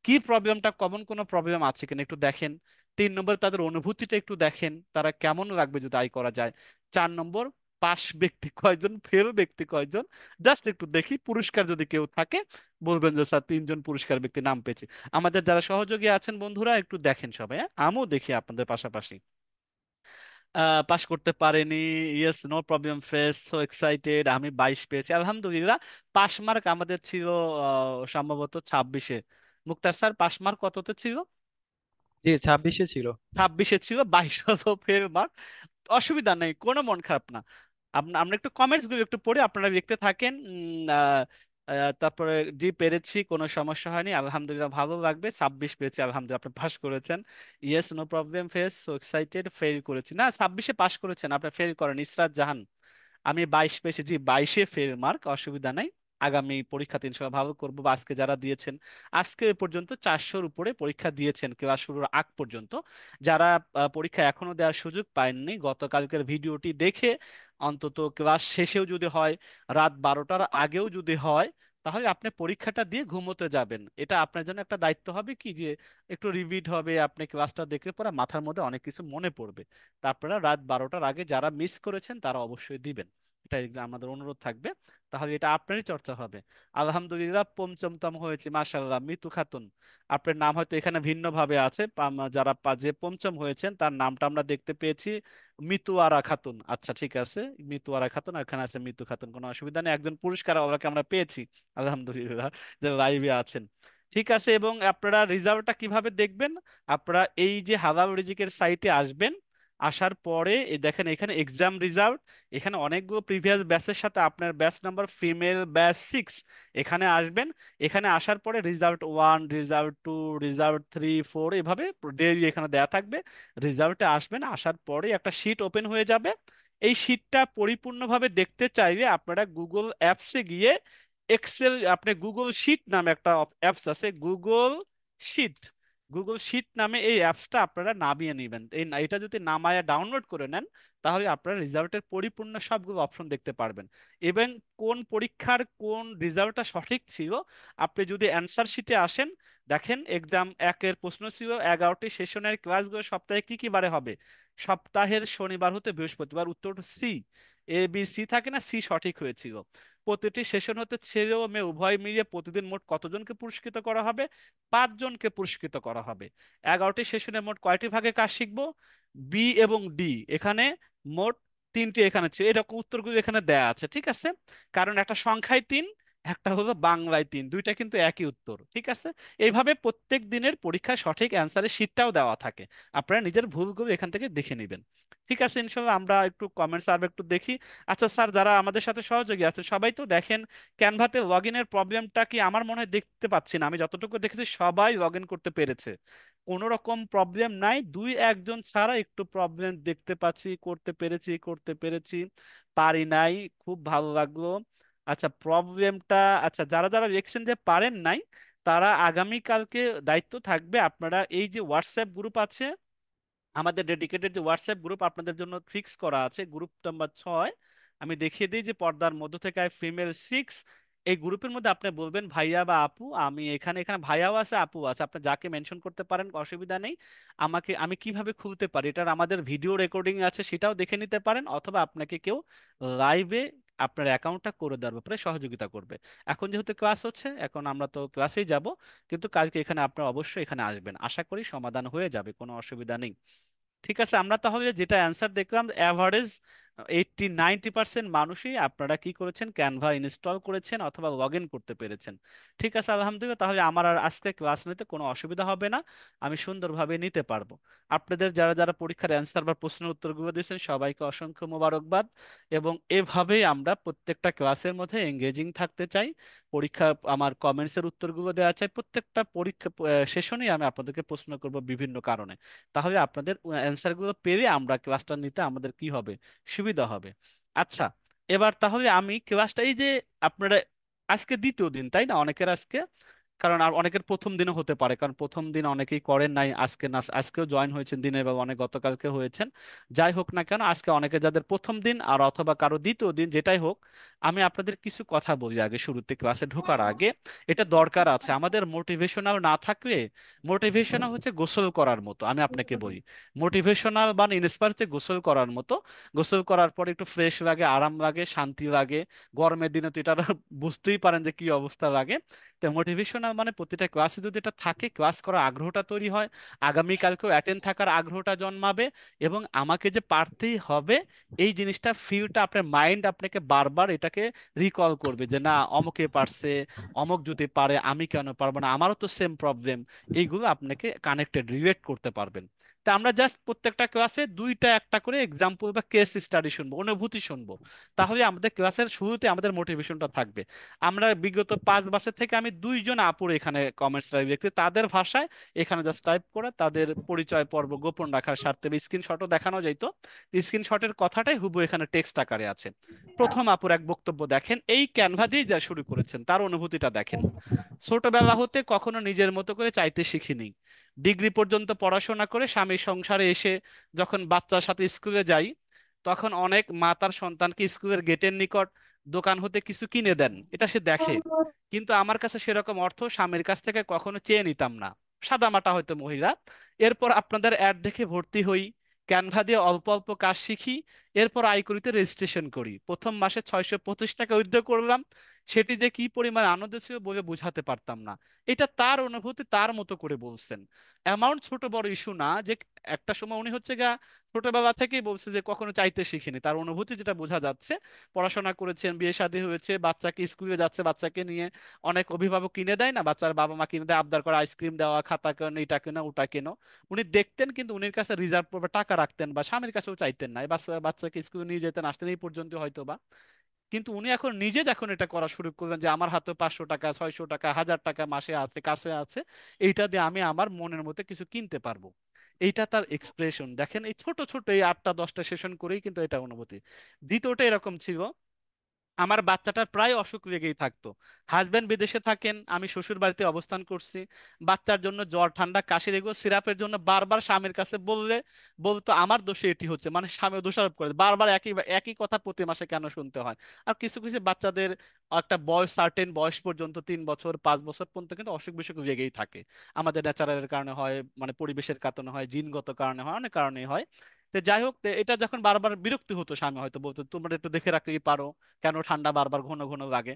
কি প্রবলেমটা, কমন কোনো প্রবলেম আছে কিনা একটু দেখেন। 3 নম্বর, তাদের অনুভূতিটা একটু দেখেন, তারা কেমন লাগবে যদি আয় করা যায়। 4 নম্বর, পাস ব্যক্তি কয়জন, ফেল ব্যক্তি কয়জন, জাস্ট একটু দেখি। পুরস্কার যদি কেউ থাকে বলবেন যে স্যার 3জন পুরস্কার ব্যক্তি নাম পেয়েছে। আমাদের যারা সহযোগী আছেন বন্ধুরা একটু দেখেন সবাই, হ্যাঁ? আমিও দেখি আপনাদের পাশাপাশি। পাশ করতে পারেনি, yes, no problem face, so excited, আমি 22 পেয়েছি আলহামদুলিল্লাহ। পাশ মার্ক আমাদের ছিল সম্ভবত 26-এ। মুক্তার স্যার পাশ মার্ক কততে ছিল? জি, 26-এ ছিল। 26-এ ছিল, 22 হলো ফেল মার্ক। অসুবিধা নেই, কোনো মন খারাপ না। আমরা একটু কমেন্টস গুলো একটু পড়ে আপনারা দেখতে থাকেন। তারপরে জি পেরেছি, কোনো সমস্যা হয়নি আলহামদুলিল্লাহ, ভালো লাগবে। 26 পেয়েছি আলহামদুলিল্লাহ, আপনি পাস করেছেন। Yes, no problem face, so excited, fail করেছি না, 26-এ পাস করেছেন, আপনি ফেল করেন। ইসরাত জাহান, আমি 22 পেয়েছি, জি 22-এ ফেল মার্ক, অসুবিধা নাই। আগামী পরীক্ষাতে ইনশাল্লাহ ভালো করবো। বা আজকে যারা দিয়েছেন, আজকে এ পর্যন্ত 400-র উপরে পরীক্ষা দিয়েছেন ক্লাস শুরুর আগ পর্যন্ত। যারা পরীক্ষা এখনো দেওয়ার সুযোগ পাননি, গতকালকের ভিডিওটি দেখে অন্তত ক্লাস শেষেও যদি হয়, রাত 12টার আগেও যদি হয়, তাহলে আপনি পরীক্ষাটা দিয়ে ঘুমোতে যাবেন। এটা আপনার জন্য একটা দায়িত্ব হবে কি, যে একটু রিভিড হবে, আপনি ক্লাসটা দেখলে পরে মাথার মধ্যে অনেক কিছু মনে পড়বে। তা আপনারা রাত 12টার আগে যারা মিস করেছেন তারা অবশ্যই দিবেন, এটা আমাদের অনুরোধ থাকবে। তাহলে এটা আপনারই চর্চা হবে। আলহামদুলিল্লাহ, পঞ্চমতম হয়েছে, মাশাআল্লাহ। মিতু খাতুন, আপনার নাম হয়তো এখানে ভিন্ন ভাবে আছে। যে পঞ্চম হয়েছেন তার নামটা আমরা দেখতে পেয়েছি মিতুয়ারা খাতুন। আচ্ছা ঠিক আছে, মিতুয়ারা খাতুন, এখানে আছে মিতু খাতুন, কোনো অসুবিধা নেই। একজন পুরস্কার ওনাকে আমরা পেয়েছি আলহামদুলিল্লাহ, যে লাইভে আছেন। ঠিক আছে, এবং আপনারা রেজাল্টটা কিভাবে দেখবেন? আপনারা এই যে হালাল রিজিকের সাইটে আসবেন, আসার পরে এই দেখেন এখানে এক্সাম রেজাল্ট, এখানে অনেকগুলো প্রিভিয়াস ব্যাচের সাথে আপনার ব্যাচ নাম্বার ফিমেল ব্যাচ 6, এখানে আসবেন। এখানে আসার পরে রেজাল্ট 1, রেজাল্ট 2, রেজাল্ট 3, 4 এভাবে ডেইলি এখানে দেয়া থাকবে। রেজাল্টে আসবেন, আসার পরে একটা শিট ওপেন হয়ে যাবে। এই শিটটা পরিপূর্ণভাবে দেখতে চাইলে আপনারা গুগল অ্যাপসে গিয়ে এক্সেল, আপনি গুগল শিট নামে একটা অ্যাপস আছে, গুগল শিট, গুগল শিট নামে এই অ্যাপসটা আপনারা নামিয়ে নেবেন। এটা যদি নামায়া ডাউনলোড করে নেন, তাহলে আপনারা রেজাল্টের পরিপূর্ণ সবগুলো অপশন দেখতে পারবেন। এবং কোন পরীক্ষার কোন রেজাল্টটা সঠিক ছিল, আপনি যদি অ্যান্সার শিটে আসেন, দেখেন এক্সাম 1-এর প্রশ্ন ছিল 11টি সেশনের ক্লাসগুলো সপ্তাহে কি কি বারে হবে। সপ্তাহের শনিবার হতে বৃহস্পতিবার, উত্তর সি। এ বি সি থাকে না, সি সঠিক হয়েছিল। প্রতিটি সেশন হতে ছেলে ও মেয়ে উভয় মিলিয়ে প্রতিদিন মোট কতজনকে পুরস্কৃত করা হবে? 5 জনকে পুরস্কৃত করা হবে। 11টি সেশনে মোট কয়টি ভাগে কাজ শিখবো? বি এবং ডি, এখানে মোট 3টি এখানে ছিল, এরকম উত্তরগুলো এখানে দেয়া আছে, ঠিক আছে? কারণ একটা সংখ্যায় 3, একটা হলো বাংলায় 3, দুইটা কিন্তু একই উত্তর, ঠিক আছে? এইভাবে প্রত্যেক দিনের পরীক্ষায় সঠিক অ্যান্সারের শিটটাও দেওয়া থাকে, আপনারা নিজের ভুলগুলো এখান থেকে দেখে নেবেন। ঠিক আছে, ইনশাল্লাহ আমরা একটু কমেন্টস আর একটু দেখি। আচ্ছা স্যার, যারা আমাদের সাথে সহযোগী আছে সবাই তো দেখেন, ক্যানভাতে লগ ইনের প্রবলেমটা কি? আমার মনে হয় দেখতে পাচ্ছি না, আমি যতটুকু দেখেছি সবাই লগ ইন করতে পেরেছে, কোনো রকম প্রবলেম নাই। 2-1 জন ছাড়া একটু প্রবলেম দেখতে পাচ্ছি, করতে পেরেছি, পারি নাই, খুব ভালো লাগলো। আচ্ছা প্রবলেমটা, আচ্ছা যারা যারা লিখছেন যে পারেন নাই, তারা আগামীকালকে দায়িত্ব থাকবে, আপনারা এই যে হোয়াটসঅ্যাপ গ্রুপ আছে, আমাদের ডেডিকেটেড যে হোয়াটসঅ্যাপ গ্রুপ আপনাদের জন্য ফিক্স করা আছে, গ্রুপ নাম্বার 6, আমি দেখিয়ে দিই যে পর্দার মধ্য থেকে ফিমেল 6। এই গ্রুপের মধ্যে আপনি বলবেন ভাইয়া বা আপু, আমি এখানে এখানে ভাইয়াও আছে আপু আছে, আপনি যাকে মেনশন করতে পারেন, অসুবিধা নেই। আমাকে, আমি কিভাবে খুলতে পারি, এটার আমাদের ভিডিও রেকর্ডিং আছে, সেটাও দেখে নিতে পারেন, অথবা আপনাকে কেউ লাইভে আপনার অ্যাকাউন্টটা করে দেওয়ার ব্যাপারে সহযোগিতা করবে। এখন যেহেতু ক্লাস হচ্ছে, এখন আমরা তো ক্লাসেই যাব, কিন্তু কালকে এখানে আপনারা অবশ্যই এখানে আসবেন, আশা করি সমাধান হয়ে যাবে, কোনো অসুবিধা নেই। ঠিক আছে, আমরা তাহলে যেটা অ্যান্সার দেখলাম, অ্যাভারেজ 80-90% মানুষই আপনারা কি করেছেন, ক্যানভা ইনস্টল করেছেন অথবা লগ ইন করতে পেরেছেন। ঠিক আছে আলহামদুলিল্লাহ, তাহলে আমার আর আজকে ক্লাস নিতে কোনো অসুবিধা হবে না, আমি সুন্দরভাবে নিতে পারবো। আপনাদের যারা যারা পরীক্ষার অ্যান্সার বা প্রশ্নের উত্তরগুলো দিয়েছেন সবাইকে অসংখ্য মোবারকবাদ। এবং এভাবেই আমরা প্রত্যেকটা ক্লাসের মধ্যে এঙ্গেজিং থাকতে চাই। পরীক্ষা আমার কমেন্টসের উত্তরগুলো দেওয়া চাই, প্রত্যেকটা পরীক্ষা সেশনেই আমি আপনাদেরকে প্রশ্ন করব বিভিন্ন কারণে। তাহলে আপনাদের অ্যান্সারগুলো পেরে আমরা ক্লাসটা নিতে আমাদের কি হবে, সুবিধা হবে। আচ্ছা, এবার তাহলে আমি ক্লাসটা, এই যে আপনারা আজকে দ্বিতীয় দিন তাই না অনেকের আজকে, কারণ আর অনেকের প্রথম দিনও হতে পারে, কারণ প্রথম দিন অনেকেই করেন নাই, আজকে না আজকেও জয়েন হয়েছেন দিনে বা অনেক গতকালকে হয়েছেন। যাই হোক না কেন, আজকে অনেকে যাদের প্রথম দিন আর অথবা কারো দ্বিতীয় দিন যেটাই হোক, আমি আপনাদের কিছু কথা বলি আগে শুরুতে ক্লাসে ঢোকার আগে। এটা দরকার আছে আমাদের, মোটিভেশনাল না থাকলে, মোটিভেশনাল হচ্ছে গোসল করার মতো, আমি আপনাকে বলি মোটিভেশনাল বা ইন্সপায়ার হচ্ছে গোসল করার মতো। গোসল করার পর একটু ফ্রেশ লাগে, আরাম লাগে, শান্তি লাগে। গরমের দিনে তো এটা বুঝতেই পারেন যে কি অবস্থা লাগে। তো মোটিভেশনাল মানে প্রতিটা ক্লাসে যদি এটা থাকে, ক্লাস করার আগ্রহটা তৈরি হয়, আগামীকালকেও অ্যাটেন্ড থাকার আগ্রহটা জন্মাবে, এবং আমাকে যে পারতেই হবে এই জিনিসটা ফিলটা আপনার মাইন্ড আপনাকে বারবার এটাকে রিকল করবে যে না, অমুকে পারছে, অমুক যদি পারে আমি কেন পারবো না, আমারও তো সেম প্রবলেম। এইগুলো আপনাকে কানেক্টেড রিলেট করতে পারবেন। তা আমরা জাস্ট প্রত্যেকটা ক্লাসে দুইটা একটা করে এক্সাম্পল বা কেস স্টাডি শুনবো, অনুভূতি শুনবো। তাহলে আমাদের ক্লাসের শুরুতে আমাদের মোটিভেশনটা থাকবে। আমরা বিগত 5 বছর থেকে আমি দুইজন আপুর এখানে কমেন্টস দেখতে, তাদের ভাষায় এখানে জাস্ট টাইপ করে তাদের পরিচয় পর্ব গোপন রাখার স্বার্থে স্ক্রিনশটও দেখানো যাইতো, স্ক্রিনশটের কথাটাই হুবু এখানে টেক্সট আকারে আছে। প্রথম আপুর এক বক্তব্য দেখেন, এই ক্যানভা দিয়ে যা শুরু করেছেন তার অনুভূতিটা দেখেন। ছোটবেলা হতে কখনো নিজের মতো করে চাইতে শিখিনি। ডিগ্রি পর্যন্ত পড়াশোনা করে স্বামী সংসারে এসে যখন বাচ্চার সাথে স্কুলে যাই, তখন অনেক মা তার সন্তানকে স্কুলের গেটের নিকট দোকান হতে কিছু কিনে দেন, এটা সে দেখে। কিন্তু আমার কাছে সেরকম অর্থ স্বামীর কাছ থেকে কখনো চেয়ে নিতাম না, সাদামাটা হয়তো মহিলা। এরপর আপনাদের অ্যাড দেখে ভর্তি হই, ক্যানভা দিয়ে অল্প অল্প কাজ শিখি, এরপর আইকরিতে রেজিস্ট্রেশন করি, প্রথম মাসে 625 টাকা উইথড্র করলাম। সেটি যে কি পরিমাণ আনন্দ ছিল বলে বোঝাতে পারতাম না। এটা তার অনুভূতি, তার মতো করে বলছেন। অ্যামাউন্ট ছোট বড় ইস্যু না, যে একটা সময় উনি হচ্ছে গা ছোটবেলা থেকেই বলছে যে কখনো চাইতে শিখিনি, তার অনুভূতি যেটা বোঝা যাচ্ছে। পড়াশোনা করেছেন, বিয়ে শাদী হয়েছে, বাচ্চাকে স্কুলে যাচ্ছে, বাচ্চাকে নিয়ে অনেক অভিভাবক কিনে দেয় না, বাচ্চার বাবা মা কিনে দেয়, আবদার করে আইসক্রিম দেওয়া, খাতা কেন, এটা কেন, ওটা কেন। উনি দেখতেন কিন্তু উনির কাছে রিজার্ভ করবে টাকা রাখতেন, বা স্বামীর কাছেও চাইতেন না, এই বাচ্চাকে স্কুলে নিয়ে যেতেন, আসতেন এই পর্যন্ত হয়তো বা। কিন্তু উনি এখন নিজে যখন এটা করা শুরু করলেন যে আমার হাতে 500 টাকা, 600 টাকা, 1000 টাকা মাসে আছে, কাছে আছে, এইটা দিয়ে আমি আমার মনের মতো কিছু কিনতে পারবো। এইটা তার এক্সপ্রেশন দেখেন, এই ছোট ছোট এই 8টা 10টা সেশন করেই কিন্তু এটা অনুভূতি। দ্বিতীয়টা এরকম ছিল, আমার বাচ্চাটার প্রায় অসুখ লেগেই থাকতো। হাজবেন্ড বিদেশে থাকেন, আমি শ্বশুর বাড়িতে অবস্থান করছি। বাচ্চার জন্য জ্বর ঠান্ডা কাশির এগো সিরাপের জন্য বারবার স্বামীর কাছে বললে বলতো আমার দোষে এটি হচ্ছে, মানে স্বামী দোষারোপ করে বারবার একই একই কথা প্রতি মাসে কেন শুনতে হয়। আর কিছু কিছু বাচ্চাদের একটা বয়স, সার্টেন বয়স পর্যন্ত 3 বছর 5 বছর পর্যন্ত কিন্তু অসুখ বিসুখ লেগেই থাকে। আমাদের ন্যাচারালের কারণে হয়, মানে পরিবেশের কারণে হয়, জিনগত কারণে হয়, অনেক কারণেই হয়। তো যাই হোক, তো এটা যখন বারবার বিরক্তি হতো, স্বামী হয়তো বলতো তোমরা একটু দেখে রাখতেই পারো, কেন ঠান্ডা বারবার ঘন ঘন লাগে।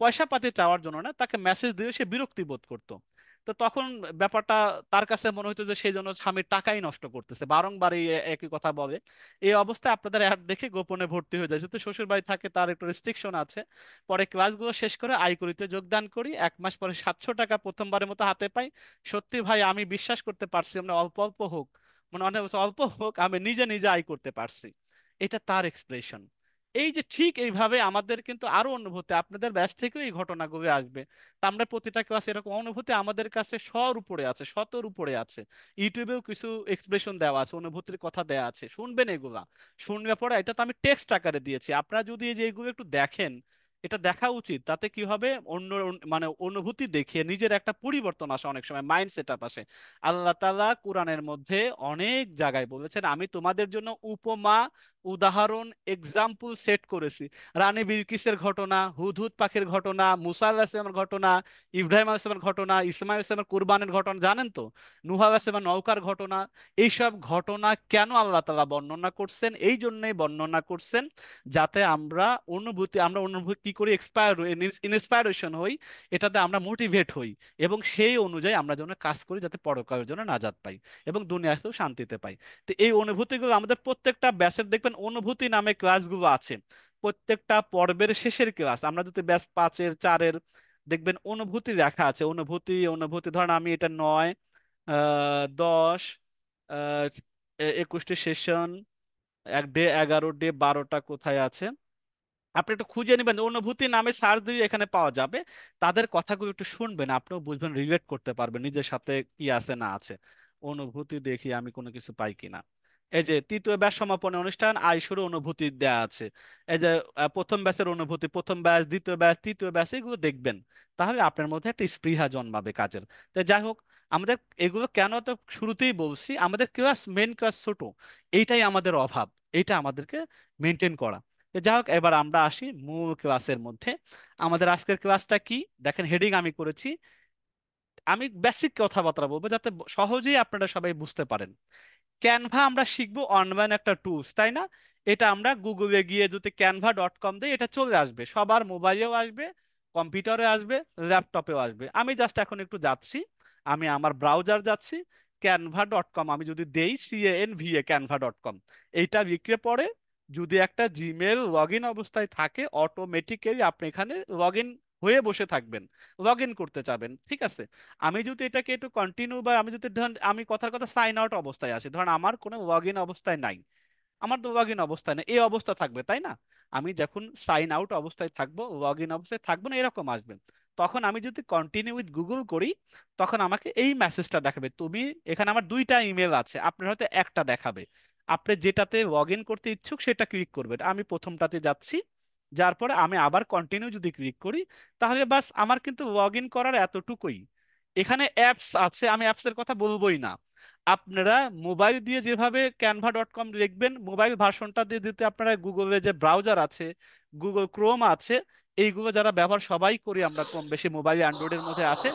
পয়সা পাতি চাওয়ার জন্য না, তাকে মেসেজ দিয়ে সে বিরক্তি বোধ করতো। তো তখন ব্যাপারটা তার কাছে মনে হতো যে সেই জন্য স্বামীর টাকাই নষ্ট করতেছে, বারংবার এই একই কথা বলে। এই অবস্থায় আপনাদের অ্যাড দেখে গোপনে ভর্তি হয়ে যায়, যেহেতু শ্বশুর বাড়ি থাকে তার একটু রেস্ট্রিকশন আছে। পরে ক্লাসগুলো শেষ করে আইকরিতে যোগদান করি, 1 মাস পরে 700 টাকা প্রথমবারের মতো হাতে পাই। সত্যি ভাই আমি বিশ্বাস করতে পারছি, মানে অল্প অল্প হোক, মানে অনেক অল্প হোক, আমি নিজে নিজে আয় করতে পারছি। এটা তার এক্সপ্রেশন। এই যে ঠিক এইভাবে আমাদের কিন্তু আরো অনুভূতি, আপনাদের ব্যাচ থেকেও এই ঘটনাগুলো আসবে। তা আমরা প্রতিটা ক্লাস এরকম অনুভূতি আমাদের কাছে শর উপরে আছে, শতর উপরে আছে। ইউটিউবেও কিছু এক্সপ্রেশন দেওয়া আছে, অনুভূতির কথা দেওয়া আছে, শুনবেন এগুলা। শুনলে পরে, এটা তো আমি টেক্সট আকারে দিয়েছি, আপনারা যদি এই যে এগুলো একটু দেখেন, এটা দেখা উচিত, তাতে কি হবে অন্য মানে অনুভূতি দেখিয়ে নিজের একটা পরিবর্তন আসে, অনেক সময় মাইন্ড সেট আপ আসে। আল্লাহ তাআলা কোরআনের মধ্যে অনেক জায়গায় বলেছেন আমি তোমাদের জন্য উপমা, উদাহরণ, এক্সাম্পল সেট করেছি। রানী বিলকিসের ঘটনা, হুদহুদ পাখির ঘটনা, মুসা আলাইহিস সালামের ঘটনা, ইব্রাহিম আলাইহিস সালামের ঘটনা, ইসমাইল আলাইহিস সালামের কুরবানের ঘটনা জানেন তো, নূহ আলাইহিস সালামের নৌকার ঘটনা। এইসব ঘটনা কেন আল্লাহ তাআলা বর্ণনা করছেন? এই জন্যই বর্ণনা করছেন যাতে আমরা অনুভূতি কি করি, ইন্সপায়ারেশন হই, এটাতে আমরা মোটিভেট হই, এবং সেই অনুযায়ী আমরা যেন কাজ করি যাতে পরকালের জন্য নাজাত পাই এবং দুনিয়াতেও শান্তিতে পাই। তো এই অনুভূতিগুলো আমাদের প্রত্যেকটা ব্যাচের দেখবেন অনুভূতি নামে ক্লাসগুলো আছে। প্রত্যেকটা পর্বের শেষের ক্লাস আমরা যদি ব্যাচ 5-এর 4-এর দেখবেন অনুভূতি লেখা আছে, অনুভূতি অনুভূতি ধরেন আমি এটা 9, 10, 21টি সেশন, এক ডে 11, ডে 12টা কোথায় আছে, আপনি একটু খুঁজে নেবেন, অনুভূতি নামে সার্চ দিয়ে এখানে পাওয়া যাবে। তাদের কথাগুলো একটু শুনবেন, আপনিও বুঝবেন, রিলেট করতে পারবেন নিজের সাথে কি আছে না আছে। অনুভূতি দেখি আমি কোনো কিছু পাই কিনা। এই যে তৃতীয় ব্যাচ সমাপনী অনুষ্ঠান আয় শুরু অনুভূতি দেয়া আছে। এই যে প্রথম ব্যাচের অনুভূতি, প্রথম ব্যাচ, দ্বিতীয় ব্যাচ, তৃতীয় ব্যাচ, এগুলো দেখবেন। তাহলে আপনার মধ্যে একটা স্পৃহা জন্মাবে কাজের। তো যাই হোক, আমাদের এগুলো কেন তো শুরুতেই বলছি, আমাদের ক্লাস, মেন ক্লাস ছোট, এইটাই আমাদের অভাব, এইটা আমাদেরকে মেনটেন করা। তো যাই হোক, এবার আমরা আসি মূল ক্লাসের মধ্যে। আমাদের আজকের ক্লাসটা কি, দেখেন হেডিং আমি করেছি, আমি বেসিক কথাবার্তা বলবো যাতে সহজেই আপনারা সবাই বুঝতে পারেন। ক্যানভা আমরা শিখবো অনলাইন একটা টুলস, তাই না? এটা আমরা গুগলে গিয়ে যদি canva.com দিই, এটা চলে আসবে, সবার মোবাইলেও আসবে, কম্পিউটারে আসবে, ল্যাপটপেও আসবে। আমি জাস্ট এখন একটু যাচ্ছি, আমি আমার ব্রাউজার যাচ্ছি, canva.com আমি যদি দেই, CANVA canva.com, এইটা লিখে পড়ে যদি একটা জিমেল লগ ইন অবস্থায় থাকে, অটোমেটিক্যালি আপনি এখানে লগ ইন হয়ে বসে থাকবেন, লগ ইন করতে চাবেন, ঠিক আছে? আমি যদি এটাকে একটু কন্টিনিউ, বা আমি যদি ধরেন আমি কথার কথা সাইন আউট অবস্থায় আছি, ধরেন আমার কোনো লগ ইন অবস্থায় নাই, আমার তো লগ ইন অবস্থায় নেই, এই অবস্থা থাকবে, তাই না? আমি যখন সাইন আউট অবস্থায় থাকবো, লগ ইন অবস্থায় থাকবো না, এরকম আসবে। তখন আমি যদি কন্টিনিউ উইথ গুগল করি, তখন আমাকে এই মেসেজটা দেখাবে, তুমি এখানে, আমার দুইটা ইমেল আছে, আপনার হয়তো একটা দেখাবে, আপনি যেটাতে লগ ইন করতে ইচ্ছুক সেটা ক্লিক করবেন। আমি প্রথমটাতে যাচ্ছি, যার পরে আমি আবার কন্টিনিউ যদি ক্লিক করি, তাহলে বাস আমার কিন্তু লগ ইন করার এতটুকুই। এখানে অ্যাপস আছে, আমি অ্যাপসের কথা বলবোই না। আপনারা মোবাইল দিয়ে যেভাবে canva.com লিখবেন, মোবাইল ভার্সনটা দিয়ে দিতে আপনারা গুগলে যে ব্রাউজার আছে, গুগল ক্রোম আছে, এইগুলো যারা ব্যবহার সবাই করি আমরা কম বেশি, মোবাইল অ্যান্ড্রয়েডের মধ্যে আছে,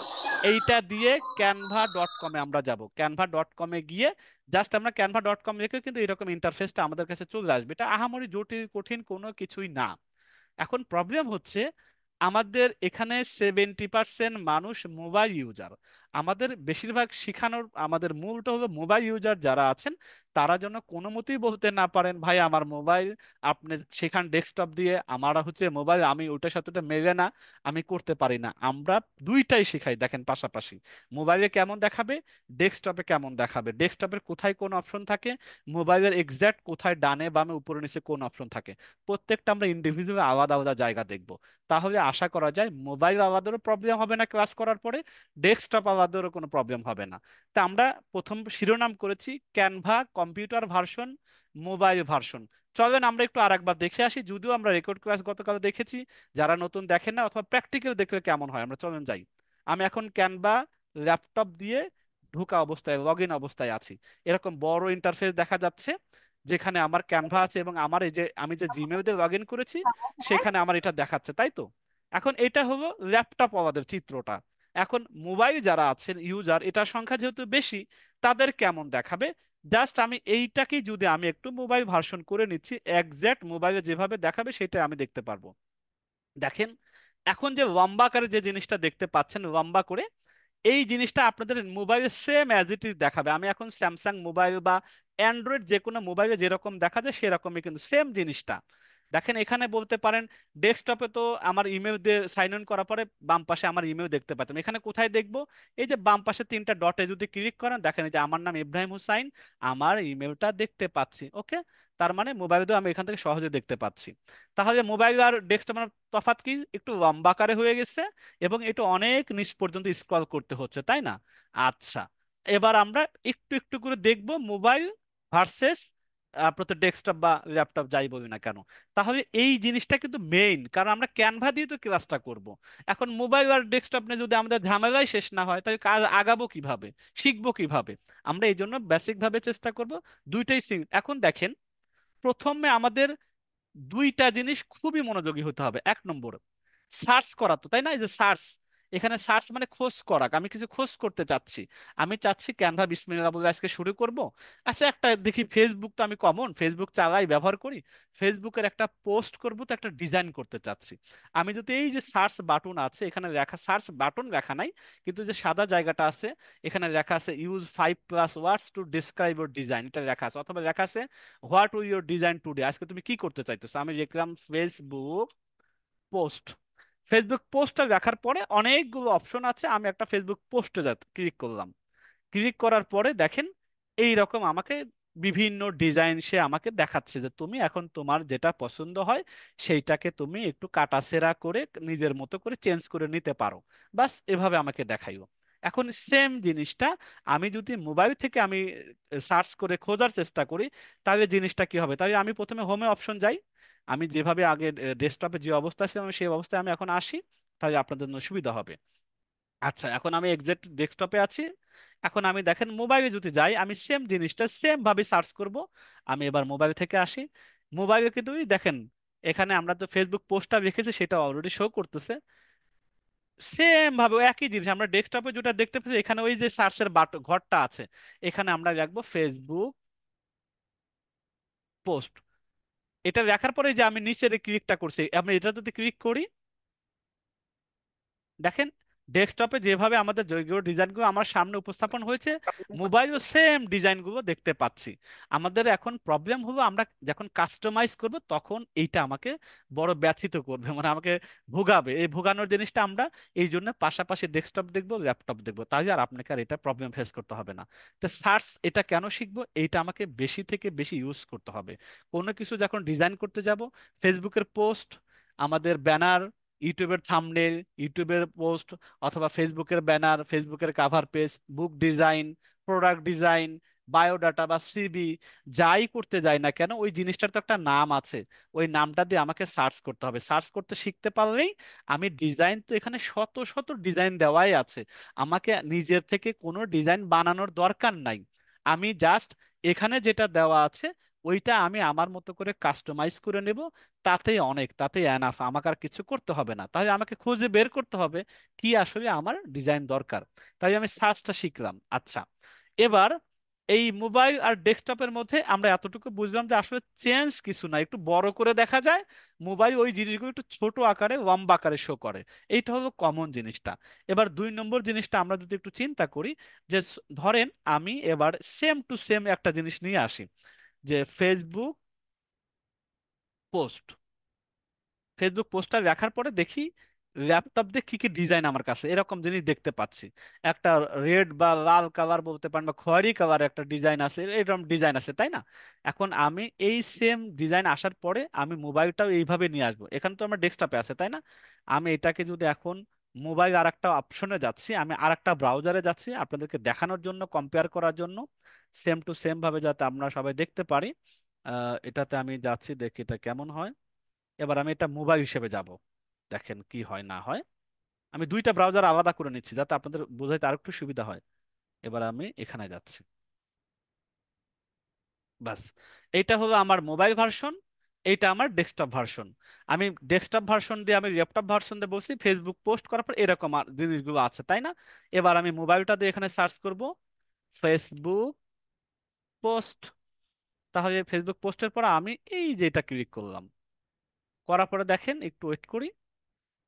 এইটা দিয়ে canva.com-এ আমরা যাব। canva.com-এ গিয়ে জাস্ট আমরা canva.com লিখে কিন্তু এরকম ইন্টারফেসটা আমাদের কাছে চলে আসবে। এটা আহামরি জটিল কঠিন কোনো কিছুই না। এখন প্রবলেম হচ্ছে, আমাদের এখানে 70% মানুষ মোবাইল ইউজার। আমাদের বেশিরভাগ শিখানোর আমাদের মূলটা হলো মোবাইল ইউজার যারা আছেন, তারা যেন কোনো মতেই বলতে না পারেন, ভাই আমার মোবাইল আপনি সেখান ডেস্কটপ দিয়ে, আমার হচ্ছে মোবাইল, আমি ওটার সাথে ওটা মেলে না, আমি করতে পারি না। আমরা দুইটাই শিখাই, দেখেন পাশাপাশি। মোবাইলে কেমন দেখাবে, ডেস্কটপে কেমন দেখাবে, ডেস্কটপের কোথায় কোন অপশন থাকে, মোবাইলের এক্সাক্ট কোথায় ডানে বামে উপরে নিচে কোন অপশন থাকে, প্রত্যেকটা আমরা ইন্ডিভিজুয়াল আলাদা আলাদা জায়গা দেখব। তাহলে আশা করা যায় মোবাইল আলাদারও প্রবলেম হবে না ক্লাস করার পরে, ডেস্কটপ আলাদারও কোনো প্রবলেম হবে না। তা আমরা প্রথম শিরোনাম করেছি Canva computer version, mobile version. চলেন আমরা একটু আরেকবার দেখে আসি, যদিও আমরা রেকর্ড ক্লাস গতকাল দেখেছি, যারা নতুন দেখেন না অথবা প্র্যাকটিক্যাল দেখলে কেমন হয়, আমরা চলেন যাই। আমি এখন ক্যানভা ল্যাপটপ দিয়ে ঢোকা অবস্থায়, লগ ইন অবস্থায় আছি। এরকম বড় ইন্টারফেস দেখা যাচ্ছে, যেখানে আমার ক্যানভা আছে এবং আমার এই যে আমি যে জিমেল দিয়ে লগ ইন করেছি, সেখানে আমার এটা দেখাচ্ছে, তাই তো? এখন এটা হলো ল্যাপটপ ওয়ালাদের চিত্রটা। এখন মোবাইল যারা আছেন ইউজার, এটার সংখ্যা যেহেতু বেশি, তাদের কেমন দেখাবে, জাস্ট আমি এইটাকেই যদি আমি একটু মোবাইল ভার্সন করে নিচ্ছি, একজ্যাক্ট মোবাইলে যেভাবে দেখাবে সেটা আমি দেখতে পারবো। দেখেন, এখন যে লম্বা আকারে যে জিনিসটা দেখতে পাচ্ছেন লম্বা করে, এই জিনিসটা আপনাদের মোবাইলে সেম অ্যাজ ইট ইজ দেখাবে। আমি এখন স্যামসাং মোবাইল বা অ্যান্ড্রয়েড যে কোনো মোবাইলে যেরকম দেখা যায় সেরকমই কিন্তু সেম জিনিসটা। দেখেন এখানে বলতে পারেন, ডেস্কটপে তো আমার ইমেল দিয়ে সাইন ইন করার পরে বাম পাশে আমার ইমেল দেখতে পাচ্ছেন, এখানে কোথায় দেখবো? এই যে বাম পাশে তিনটা ডটে যদি ক্লিক করেন, দেখেন এই যে আমার নাম ইব্রাহিম হুসাইন, আমার ইমেলটা দেখতে পাচ্ছি, ওকে। তার মানে মোবাইল দিয়ে আমি এখান থেকে সহজে দেখতে পাচ্ছি। তাহলে মোবাইল আর ডেস্কটপের তফাৎ কি, একটু লম্বা আকারে হয়ে গেছে এবং এটা অনেক নিচ পর্যন্ত স্ক্রল করতে হচ্ছে, তাই না? আচ্ছা, এবার আমরা একটু একটু করে দেখব মোবাইল ভার্সেস আপনার তো ডেস্কটপ বা ল্যাপটপ যাই বলি না কেন। তাহলে এই জিনিসটা কিন্তু মেইন, কারণ আমরা ক্যানভা দিয়ে তো ক্লাসটা করব। এখন মোবাইল আর ডেস্কটপ নিয়ে যদি আমাদের ঝামেলাই শেষ না হয়, তাহলে কাজ আগাবো কিভাবে, শিখবো কিভাবে? আমরা এই জন্য বেসিক ভাবে চেষ্টা করব দুইটাই এখন দেখেন, প্রথমে আমাদের দুইটা জিনিস খুবই মনোযোগী হতে হবে। এক নম্বর, সার্চ করা, তো তাই না? এই যে সার্চ, এখানে সার্চ মানে খোঁজ করা, আমি কিছু খোঁজ করতে চাচ্ছি, আমি চাচ্ছি ক্যানভা বিসমিল্লাহ বলে আজকে শুরু করব। আচ্ছা, একটা দেখি ফেসবুক তো আমি কমন ফেসবুক চালাই ব্যবহার করি, ফেসবুকের একটা পোস্ট করব, তো একটা ডিজাইন করতে চাচ্ছি। আমি যদি এই যে সার্চ বাটন আছে, এখানে লেখা, সার্চ বাটন লেখা নাই, কিন্তু যে সাদা জায়গাটা আছে, এখানে লেখা আছে use 5+ words to describe your design, এটা লেখা আছে, অথবা লেখা আছে what will your design today, আজকে তুমি কি করতে চাইতেছো, আমি লিখলাম ফেসবুক পোস্ট। ফেসবুক পোস্টটা দেখার পরে অনেকগুলো অপশন আছে, আমি একটা ফেসবুক পোস্টে ক্লিক করলাম। ক্লিক করার পরে দেখেন, এই রকম আমাকে বিভিন্ন ডিজাইন সে আমাকে দেখাচ্ছে, যে তুমি এখন তোমার যেটা পছন্দ হয় সেইটাকে তুমি একটু কাটাছেঁড়া করে নিজের মতো করে চেঞ্জ করে নিতে পারো। বাস এভাবে আমাকে দেখাইও। এখন সেম জিনিসটা আমি যদি মোবাইল থেকে আমি সার্চ করে খোঁজার চেষ্টা করি, তাহলে জিনিসটা কি হবে? তাহলে আমি প্রথমে হোমে অপশন যাই, আমি যেভাবে আগে ডেস্কটপে যে অবস্থা ছিল আমি সেই অবস্থায় আমি এখন আসি, তাহলে আপনাদের জন্য সুবিধা হবে। আচ্ছা, এখন আমি এক্সাক্ট ডেস্কটপে আছি। এখন আমি দেখেন মোবাইলে যদি যাই, আমি সেম জিনিসটা সেম ভাবে সার্চ করব। আমি এবার মোবাইল থেকে আসি। মোবাইলে কিন্তু এই দেখেন, এখানে আমরা তো ফেসবুক পোস্টটা রেখেছি, সেটা অলরেডি শো করতেছে। সেম ভাবে ওই একই জিনিস আমরা ডেস্কটপে যেটা দেখতে পাচ্ছি, এখানে ওই যে সার্চের ঘরটা আছে, এখানে আমরা রাখবো ফেসবুক পোস্ট। এটা রাখার পরে যে আমি নিচের ক্লিকটা করছি, আমি এটা যদি ক্লিক করি, দেখেন ডেস্কটপে যেভাবে আমাদের জৈব ডিজাইনগুলো আমার সামনে উপস্থাপন হয়েছে, মোবাইলও সেম ডিজাইনগুলো দেখতে পাচ্ছি। আমাদের এখন প্রবলেম হলো, আমরা যখন কাস্টমাইজ করব তখন এইটা আমাকে বড় ব্যথিত করবে, মানে আমাকে ভোগাবে। এই ভোগানোর জিনিসটা আমরা এই জন্য পাশাপাশি ডেস্কটপ দেখবো, ল্যাপটপ দেখবো, তাহলে আর আপনাকে আর এটা প্রবলেম ফেস করতে হবে না। তো সার্চ এটা কেন শিখবো? এইটা আমাকে বেশি থেকে বেশি ইউজ করতে হবে। কোনো কিছু যখন ডিজাইন করতে যাব, ফেসবুকের পোস্ট, আমাদের ব্যানার, ইউটিউবের থাম্বনেল, ইউটিউবের পোস্ট, অথবা ফেসবুকের ব্যানার, ফেসবুকের কাভার পেজ, বুক ডিজাইন, প্রোডাক্ট ডিজাইন, বায়োডাটা বা সিবি, যাই করতে যাই না কেন ওই জিনিসটার তো একটা নাম আছে। ওই নামটা দিয়ে আমাকে সার্চ করতে হবে। সার্চ করতে শিখতে পারলেই আমি ডিজাইন, তো এখানে শত শত ডিজাইন দেওয়াই আছে, আমাকে নিজের থেকে কোনো ডিজাইন বানানোর দরকার নাই। আমি জাস্ট এখানে যেটা দেওয়া আছে ওইটা আমি আমার মতো করে কাস্টমাইজ করে নেব। তাতেই অনেক, তাতেই এনাফ, আমাকে আর কিছু করতে হবে না। তাহলে আমাকে খুঁজে বের করতে হবে কি আসলে আমার ডিজাইন দরকার। তাই আমি সার্চটা শিখলাম। আচ্ছা, এবার এই মোবাইল আর ডেস্কটপের মধ্যে আমরা এতটুকু বুঝলাম যে আসলে চেঞ্জ কিছু না, একটু বড় করে দেখা যায়, মোবাইল ওই জিনিসগুলো একটু ছোট আকারে লম্বা আকারে শো করে। এইটা হলো কমন জিনিসটা। এবার 2 নম্বর জিনিসটা আমরা যদি একটু চিন্তা করি, যে ধরেন আমি এবার সেম টু সেম একটা জিনিস নিয়ে আসি, যে ফেসবুক পোস্ট। ফেসবুক পোস্টটা দেখার পরে দেখি ল্যাপটপ দিয়ে কি কি ডিজাইন আমার কাছে এরকম জিনিস দেখতে পাচ্ছি। একটা রেড বা লাল কালার বলতে পারেন, বা খয়েরি কালার একটা ডিজাইন আছে, এরকম ডিজাইন আছে, তাই না? এখন আমি এই সেম ডিজাইন আসার পরে আমি মোবাইলটাও এইভাবে নিয়ে আসবো। এখানে তো আমার ডেস্কটপে আছে, তাই না? আমি এটাকে যদি এখন মোবাইল আর একটা অপশনে যাচ্ছি, আমি আর একটা ব্রাউজারে যাচ্ছি আপনাদেরকে দেখানোর জন্য, কম্পেয়ার করার জন্য, সেম টু সেম ভাবে যাতে আমরা সবাই দেখতে পারি। এটাতে আমি যাচ্ছি, দেখি এটা কেমন হয়। এবার আমি এটা মোবাইল হিসেবে যাব, দেখেন কি হয় না হয়। আমি 2টা ব্রাউজার আলাদা করে নিচ্ছি যাতে আপনাদের বোঝাইতে আরেকটু সুবিধা হয়। এবার আমি এখানে যাচ্ছি, বাস। এইটা হলো আমার মোবাইল ভার্সন, এইটা আমার ডেস্কটপ ভার্সন। আমি ডেস্কটপ ভার্সন দিয়ে আমি ল্যাপটপ ভার্সন দিয়ে বলছি, ফেসবুক পোস্ট করার পর এরকম জিনিসগুলো আছে, তাই না? এবার আমি মোবাইলটা দিয়ে এখানে সার্চ করব ফেসবুক পোস্ট। তাহলে ফেসবুক পোস্টের পর আমি এই যে এটা ক্লিক করলাম, করার পরে দেখেন একটু ওয়েট করি।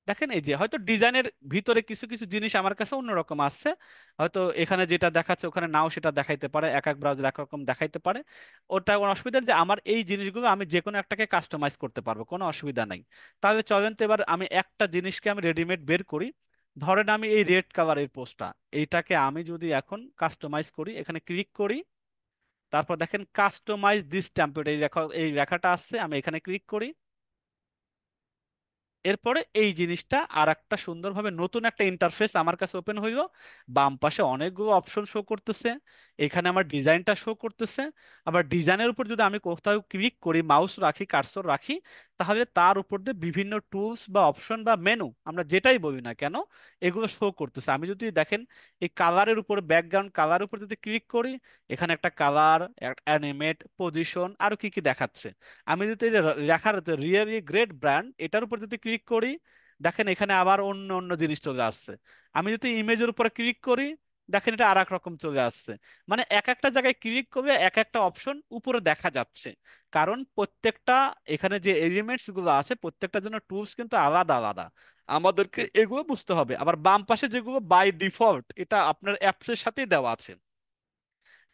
দেখেন এই যে হয়তো ডিজাইনের ভিতরে কিছু কিছু জিনিস আমার কাছে অন্যরকম আসছে। হয়তো এখানে যেটা দেখাচ্ছে ওখানে নাও সেটা দেখাইতে পারে, এক এক ব্রাউজার এক রকম দেখাইতে পারে। ওটা কোনো অসুবিধা নেই, যে আমার এই জিনিসগুলো আমি যে কোনো একটাকে কাস্টমাইজ করতে পারবো, কোনো অসুবিধা নাই। তাহলে চলেন তো এবার আমি একটা জিনিসকে আমি রেডিমেড বের করি। ধরেন আমি এই রেড কালারের পোস্টটা, এইটাকে আমি যদি এখন কাস্টমাইজ করি, এখানে ক্লিক করি, তারপর দেখেন কাস্টমাইজ দিস টেমপ্লেট, এই লেখাটা আসছে, আমি এখানে ক্লিক করি। এরপরে এই জিনিসটা আর একটা সুন্দরভাবে নতুন একটা ইন্টারফেস আমার কাছে ওপেন হইলো। বাম পাশে অনেকগুলো অপশন শো করতেছে, এখানে আমার ডিজাইনটা শো করতেছে। আবার ডিজাইনের উপর যদি আমি কোথাও ক্লিক করি, মাউস রাখি, কার্সর রাখি, তাহলে তার উপর দিয়ে বিভিন্ন টুলস বা অপশন বা মেনু, আমরা যেটাই বলি না কেন, এগুলো শো করতেছে। আমি যদি দেখেন এই কালারের উপর, ব্যাকগ্রাউন্ড কালার উপর যদি ক্লিক করি, এখানে একটা কালার, অ্যানিমেট, পজিশন, আরো কি কি দেখাচ্ছে। আমি যদি এই যে লেখার রিয়েলি গ্রেট ব্র্যান্ড এটার উপর যদি ক্লিক করি, দেখেন এখানে আবার অন্য অন্য জিনিস চলে আসছে। আমি যদি ইমেজের উপর ক্লিক করি, দেখেন এটা আর এক রকম চলে আসছে। মানে এক একটা জায়গায় ক্লিক করলে এক একটা অপশন উপরে দেখা যাচ্ছে, কারণ প্রত্যেকটা এখানে যে এলিমেন্টস গুলো আছে প্রত্যেকটার জন্য টুলস কিন্তু আলাদা আলাদা, আমাদেরকে এগুলো বুঝতে হবে। আবার বাম পাশে যেগুলো বাই ডিফল্ট, এটা আপনার অ্যাপসের সাথেই দেওয়া আছে,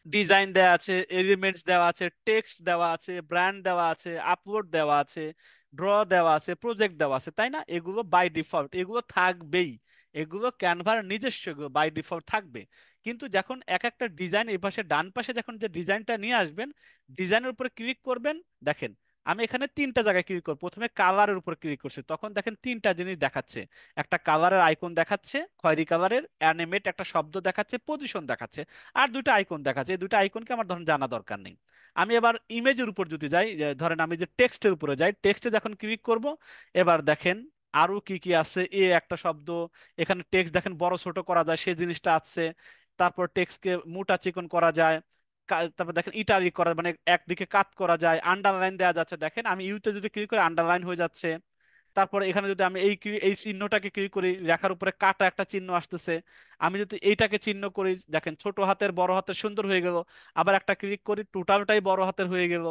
ডিজাইন দেওয়া আছে, এলিমেন্টস দেওয়া আছে, টেক্সট দেওয়া আছে, ব্র্যান্ড দেওয়া আছে, আপলোড দেওয়া আছে, ড্র দেওয়া আছে, প্রজেক্ট দেওয়া আছে, তাই না? এগুলো বাই ডিফল্ট, এগুলো থাকবেই। এগুলো ক্যানভার নিজস্ব, এগুলো বাই ডিফল্ট থাকবে। কিন্তু যখন এক একটা ডিজাইন এই পাশে ডান পাশে যখন যে ডিজাইনটা নিয়ে আসবেন, ডিজাইনের উপরে ক্লিক করবেন, দেখেন আমি এখানে তিনটা জায়গায় ক্লিক করব। প্রথমে কালারের উপর ক্লিক করছি, তখন দেখেন তিনটা জিনিস দেখাচ্ছে। একটা কালারের আইকন দেখাচ্ছে, খয়েরি কালারের, অ্যানিমেট একটা শব্দ দেখাচ্ছে, পজিশন দেখাচ্ছে, আর দুইটা আইকন দেখাচ্ছে। এই দুইটা আইকনকে আমার ধরেন জানা দরকার নেই। আমি এবার ইমেজের উপর যদি যাই, যে ধরেন আমি যে টেক্সটের উপরে যাই, টেক্সটে যখন ক্লিক করব, এবার দেখেন আরো কি কি আছে। এ একটা শব্দ, এখানে টেক্সট দেখেন বড় ছোট করা যায় সেই জিনিসটা আছে। তারপর টেক্সটকে মোটা চিকন করা যায়। তারপর দেখেন ইটালিক করা, মানে একদিকে কাট করা যায়, আন্ডারলাইন দেওয়া যাচ্ছে। দেখেন আমি ইউতে যদি ক্লিক করি আন্ডারলাইন হয়ে যাচ্ছে। তারপরে এখানে যদি আমি এই চিহ্নটাকে ক্লিক করি, লেখার উপরে কাটা একটা চিহ্ন আসতেছে। আমি যদি এইটাকে চিহ্ন করি, দেখেন ছোট হাতের বড় হাতের সুন্দর হয়ে গেল। আবার একটা ক্লিক করি, টোটালটাই বড় হাতের হয়ে গেল।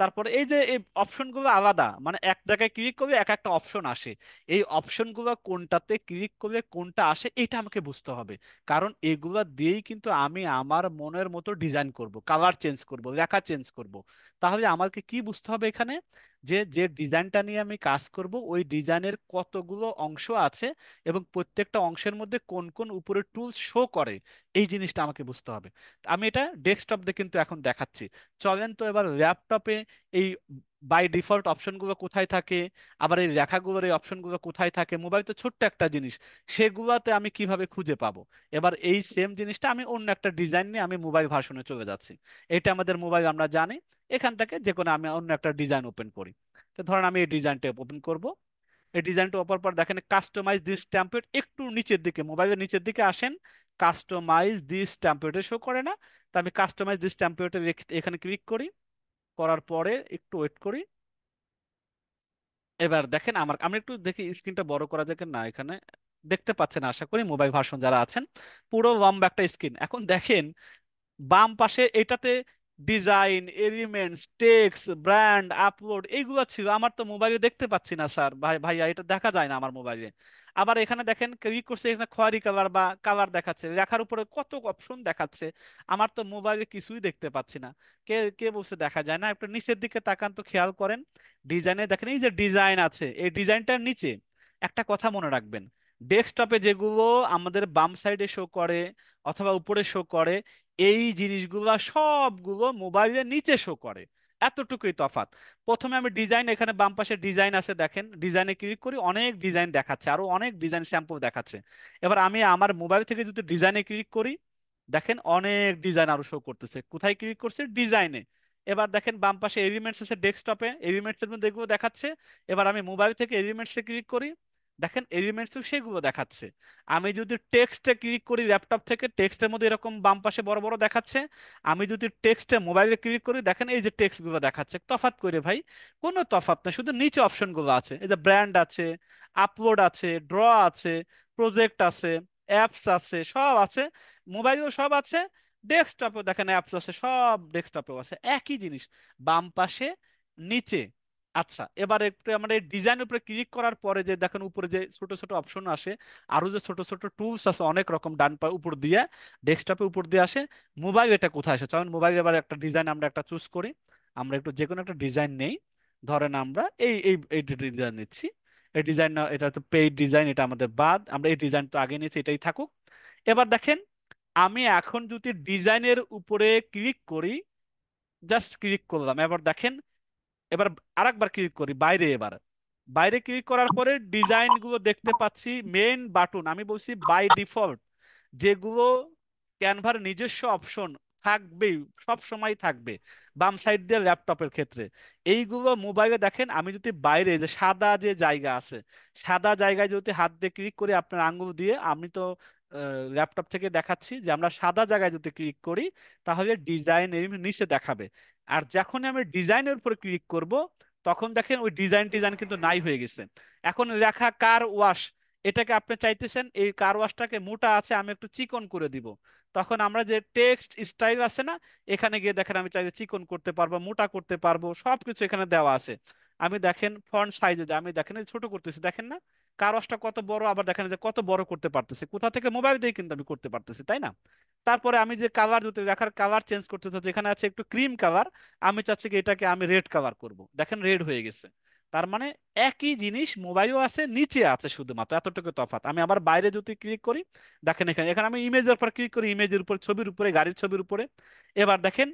তারপরে এই যে এই অপশনগুলো আলাদা, মানে এক জায়গায় ক্লিক করলে এক একটা অপশন আসে। এই অপশনগুলো কোনটাতে ক্লিক করলে কোনটা আসে এটা আমাকে বুঝতে হবে। কারণ এগুলা দিয়েই কিন্তু আমি আমার মনের মতো ডিজাইন করব, কালার চেঞ্জ করব, লেখা চেঞ্জ করব। তাহলে আমাকে কি বুঝতে হবে এখানে, যে যে ডিজাইনটা নিয়ে আমি কাজ করব ওই ডিজাইনের কতগুলো অংশ আছে, এবং প্রত্যেকটা অংশের মধ্যে কোন কোন উপরে টুলস শো করে, এই জিনিসটা আমাকে বুঝতে হবে। আমি এটা ডেস্কটপ দিয়ে কিন্তু এখন দেখাচ্ছি। চলেন তো এবার ল্যাপটপে এই বাই ডিফল্ট অপশনগুলো কোথায় থাকে, আবার এই লেখাগুলোর এই অপশনগুলো কোথায় থাকে, মোবাইল তো ছোট্ট একটা জিনিস, সেগুলাতে আমি কিভাবে খুঁজে পাবো। এবার এই সেম জিনিসটা আমি অন্য একটা ডিজাইন নিয়ে আমি মোবাইল ভার্সনে চলে যাচ্ছি। এটা আমাদের মোবাইল আমরা জানি। এখান থেকে যে কোনো আমি অন্য একটা ডিজাইন ওপেন করি। তো ধরেন আমি এই ডিজাইনটা ওপেন করব। এই ডিজাইনটা ওপর পর দেখেন কাস্টমাইজ দিস টেমপ্লেট, একটু নিচের দিকে, মোবাইলের নিচের দিকে আসেন। কাস্টমাইজ দিস টেমপ্লেটে শো করে না? তো আমি কাস্টমাইজ দিস টেমপ্লেটে এখানে ক্লিক করি। করার পরে একটু ওয়েট করি। এবার দেখেন আমার, আমি একটু দেখি স্ক্রিনটা বড় করা যায় না এখানে। দেখতে পাচ্ছেন আশা করি মোবাইল ভার্সন যারা আছেন। পুরো লম্বা একটা স্ক্রিন। এখন দেখেন বাম পাশে এটাতে design, elements, text, brand, upload এইগুলো ছিল। আমার তো মোবাইলে দেখতে পাচ্ছি না স্যার, ভাইয়া এটা দেখা যায় না আমার মোবাইলে। আবার এখানে দেখেন ক্লিক করছে, এখানে খয়েরি কালার বা কালার দেখাচ্ছে, লেখার উপরে কত অপশন দেখাচ্ছে। আমার তো মোবাইলে কিছুই দেখতে পাচ্ছি না। কে কে বলছে দেখা যায় না? একটু নিচের দিকে তাকান তো, খেয়াল করেন। ডিজাইনে দেখেন এই যে ডিজাইন আছে, এই ডিজাইনটার নিচে একটা কথা মনে রাখবেন। ডেস্কটপে যেগুলো আমাদের বাম সাইডে শো করে অথবা উপরে শো করে, এই জিনিসগুলো সবগুলো মোবাইলের নিচে শো করে। এতটুকুই তফাৎ। প্রথমে আমি ডিজাইন, এখানে বাম পাশে ডিজাইন আছে, দেখেন ডিজাইনে ক্লিক করি, অনেক ডিজাইন দেখাচ্ছে, আরো অনেক ডিজাইন স্যাম্পল দেখাচ্ছে। এবার আমি আমার মোবাইল থেকে যদি ডিজাইনে ক্লিক করি, দেখেন অনেক ডিজাইন আরো শো করতেছে। কোথায় ক্লিক করছে? ডিজাইনে। এবার দেখেন বাম পাশে এলিমেন্টস আছে, ডেস্কটপে এলিমেন্টস এর মধ্যে এগুলো দেখাচ্ছে। এবার আমি মোবাইল থেকে এলিমেন্টসে ক্লিক করি, দেখেন এলিমেন্টসও সেগুলো দেখাচ্ছে। আমি যদি টেক্সটে ক্লিক করি ল্যাপটপ থেকে, টেক্সটের মধ্যে এরকম বাম পাশে বড় বড় দেখাচ্ছে। আমি যদি টেক্সটে মোবাইলে ক্লিক করি, দেখেন এই যে টেক্সটগুলো দেখাচ্ছে। তফাৎ করে ভাই? কোনো তফাৎ না, শুধু নিচে অপশনগুলো আছে। এই যে ব্র্যান্ড আছে, আপলোড আছে, ড্র আছে, প্রজেক্ট আছে, অ্যাপস আছে, সব আছে। মোবাইলেও সব আছে, ডেস্কটপেও দেখেন অ্যাপস আছে, সব ডেস্কটপেও আছে, একই জিনিস বাম পাশে নিচে। আচ্ছা, এবার একটু আমরা এই ডিজাইনের উপরে ক্লিক করার পরে যে দেখেন উপরে যে ছোট ছোট অপশন আসে, আরো যে ছোট ছোট টুলস আছে অনেক রকম, ডান পা উপর দিয়ে, ডেস্কটপে উপর দিয়ে আসে। মোবাইল এটা কোথায় আসে? চলুন মোবাইল এবার একটা ডিজাইন আমরা একটা চুজ করি। আমরা একটু যে কোনো একটা ডিজাইন নেই। ধরেন আমরা এই এই এই ডিজাইন নিচ্ছি। এই ডিজাইন, এটা তো পেইড ডিজাইন, এটা আমাদের বাদ, আমরা এই ডিজাইন তো আগে নিয়েছি, এটাই থাকুক। এবার দেখেন আমি এখন যদি ডিজাইনের উপরে ক্লিক করি, জাস্ট ক্লিক করলাম, এবার দেখেন, এবার আরেকবার ক্লিক করি বাইরে। এবার বাইরে ক্লিক করার পরে ডিজাইন গুলো দেখতে পাচ্ছি। মেইন বাটন, আমি বলছি বাই ডিফল্ট যেগুলো ক্যানভার নিজস্ব অপশন থাকবেই, সব সময় থাকবে বাম সাইড দিয়ে ল্যাপটপের ক্ষেত্রে। এইগুলো মোবাইলে দেখেন আমি যদি বাইরে যে সাদা যে জায়গা আছে, সাদা জায়গায় যদি হাত দিয়ে ক্লিক করি আপনার আঙ্গুল দিয়ে, আমি তো ল্যাপটপ থেকে দেখাচ্ছি যে আমরা সাদা জায়গায় যদি ক্লিক করি তাহলে ডিজাইন এর নিচে দেখাবে। আর যখন আমি ডিজাইনের উপর ক্লিক করব, তখন দেখেন ওই ডিজাইন ডিজাইন কিন্তু নাই হয়ে গেছে। এখন লেখা কার ওয়াশ, এটাকে আপনি চাইতেছেন এই কার ওয়াশটাকে মোটা আছে আমি একটু চিকন করে দিব। তখন আমরা যে টেক্সট স্টাইল আছে না, এখানে গিয়ে দেখেন আমি চাইলে চিকন করতে পারবো, মোটা করতে পারবো, সবকিছু এখানে দেওয়া আছে। আমি দেখেন ফন্ট সাইজে, আমি দেখেন এই ছোট করতেছি, দেখেন না কার ওয়াশটা কত বড়, আবার দেখেন যে কত বড় করতে পারতেছি, কোথা থেকে? মোবাইল দিয়ে কিন্তু আমি করতে পারতেছি, তাই না? তারপরে আমি যে কালার, যদি দেখার কালার চেঞ্জ করতে চাচ্ছি, এখানে আছে একটু ক্রিম কালার, আমি চাচ্ছি কি এটাকে আমি রেড কালার করব, দেখেন রেড হয়ে গেছে। তার মানে একই জিনিস মোবাইলও আছে, নিচে আছে, শুধুমাত্র এতটুকু তফাৎ। আমি আবার বাইরে যদি ক্লিক করি, দেখেন এখানে এখানে আমি ইমেজের উপর ক্লিক করি, ইমেজের উপর, ছবির উপরে, গাড়ির ছবির উপরে। এবার দেখেন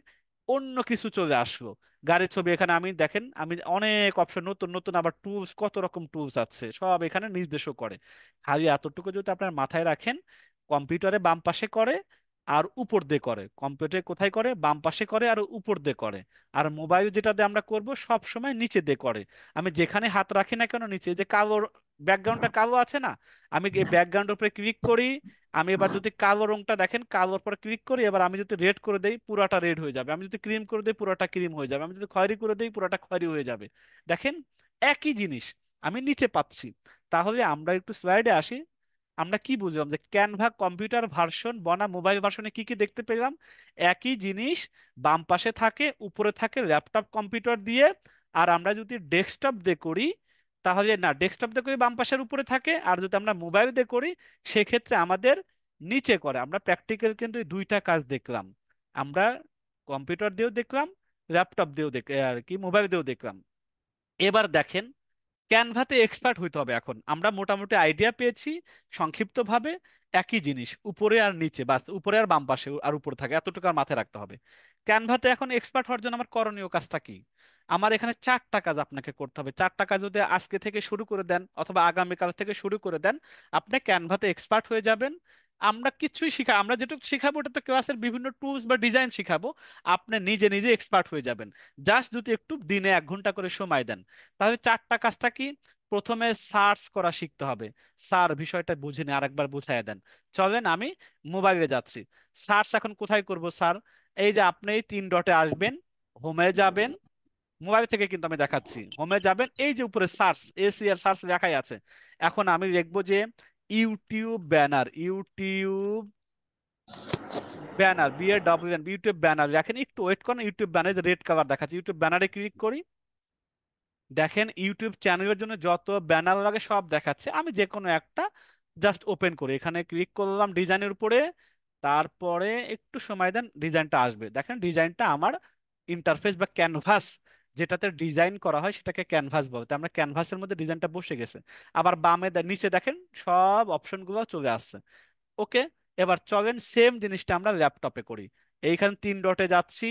অন্য কিছু চলে আসলো। গাড়ির ছবি এখানে আমি দেখেন, আমি অনেক অপশন, নতুন নতুন আবার টুলস, কত রকম টুলস আছে সব এখানে নির্দেশও করে। খালি এতটুকু যদি আপনার মাথায় রাখেন, কম্পিউটারে বাম পাশে করে আর উপর দিয়ে করে, কম্পিউটারে কোথায় করে, বাম পাশে করে আর উপর দিয়ে করে। আর মোবাইল যেটা দিয়ে আমরা করব সব সময় নিচে দিয়ে করে। আমি যেখানে হাত রাখি না কেন নিচে, যে কালো ব্যাকগ্রাউন্ডটা কালো আছে না, আমি এই ব্যাকগ্রাউন্ডের উপরে ক্লিক করি। আমি এবার যদি কালো রংটা দেখেন, কালোর পর ক্লিক করি, এবার আমি যদি রেড করে দেই পুরাটা রেড হয়ে যাবে, আমি যদি ক্রিম করে দেই পুরাটা ক্রিম হয়ে যাবে, আমি যদি খয়েরি করে দেই পুরাটা খয়েরি হয়ে যাবে। দেখেন, একই জিনিস আমি নিচে পাচ্ছি। তাহলে আমরা একটু স্লাইডে আসি। আমরা কি বুঝলাম যে ক্যানভা কম্পিউটার ভার্সন বনাম মোবাইল ভার্সনে কি কি দেখতে পেলাম? একই জিনিস বাম পাশে থাকে, উপরে থাকে ল্যাপটপ কম্পিউটার দিয়ে। আর আমরা যদি ডেস্কটপ দিয়ে করি, তাহলে না, ডেস্কটপ দিয়ে করি বাম পাশের উপরে থাকে, আর যদি আমরা মোবাইল দিয়ে করি সেক্ষেত্রে আমাদের নিচে করে। আমরা প্র্যাকটিক্যাল কিন্তু এই দুইটা কাজ দেখলাম। আমরা কম্পিউটার দিয়েও দেখলাম, ল্যাপটপ দিয়েও দেখ আর কি মোবাইল দিয়েও দেখলাম। এবার দেখেন, ক্যানভাতে এক্সপার্ট হইতে হবে। এখন আমরা মোটামুটি আইডিয়া পেয়েছি সংক্ষিপ্তভাবে। একই জিনিস উপরে আর নিচে, বাস উপরে আর বাম পাশে আর উপরে থাকে, এতটুকু আর মাথায় রাখতে হবে। ক্যানভাতে এখন এক্সপার্ট হওয়ার জন্য আমার করণীয় কাজটা কি? আমার এখানে চারটা কাজ আপনাকে করতে হবে। চারটা কাজ যদি আজকে থেকে শুরু করে দেন অথবা আগামীকাল থেকে শুরু করে দেন, আপনি ক্যানভাতে এক্সপার্ট হয়ে যাবেন। আমরা কিছুই শিখা, আমরা যেটুকু শিখাবো ওটা তো ক্লাসের বিভিন্ন টুলস বা ডিজাইন শিখাবো। আপনি নিজে নিজে এক্সপার্ট হয়ে যাবেন, জাস্ট যদি একটু দিনে 1 ঘন্টা করে সময় দেন। তাহলে চারটা কাজটা কি? প্রথমে সার্চ করা শিখতে হবে। স্যার বিষয়টা বুঝিনি, আরেকবার বুঝাইয়া দেন। চলেন আমি মোবাইলে যাচ্ছি। সার্চ এখন কোথায় করব স্যার? এই যে আপনি এই 3 ডটে আসবেন, হোমে যাবেন। মোবাইল থেকে কিন্তু আমি দেখাচ্ছি, হোমে যাবেন, এই যে উপরে সার্চ, এসি আর সার্চ লেখাই আছে। এখন আমি লিখবো যে YouTube banner, YouTube banner, BANN, YouTube banner. দেখেন একটু ওয়েট করেন, ইউটিউব ব্যানার রেড কালার দেখাচ্ছে, ইউটিউব ব্যানারে ক্লিক করি। দেখেন ইউটিউব চ্যানেলের জন্য যত ব্যানার লাগে সব দেখাচ্ছে। আমি যে কোনো একটা জাস্ট ওপেন করি, এখানে ক্লিক করলাম ডিজাইনের উপরে। তারপরে একটু সময় দেন, ডিজাইনটা আসবে। দেখেন ডিজাইনটা আমার ইন্টারফেস বা ক্যানভাস, যেটাতে ডিজাইন করা হয় সেটাকে ক্যানভাস বলতে, আমরা ক্যানভাসের মধ্যে ডিজাইনটা বসে গেছে। আবার বামে নিচে দেখেন সব অপশনগুলো চলে আসছে। ওকে, এবার চলেন সেম জিনিসটা আমরা ল্যাপটপে করি। এইখানে 3 ডটে যাচ্ছি,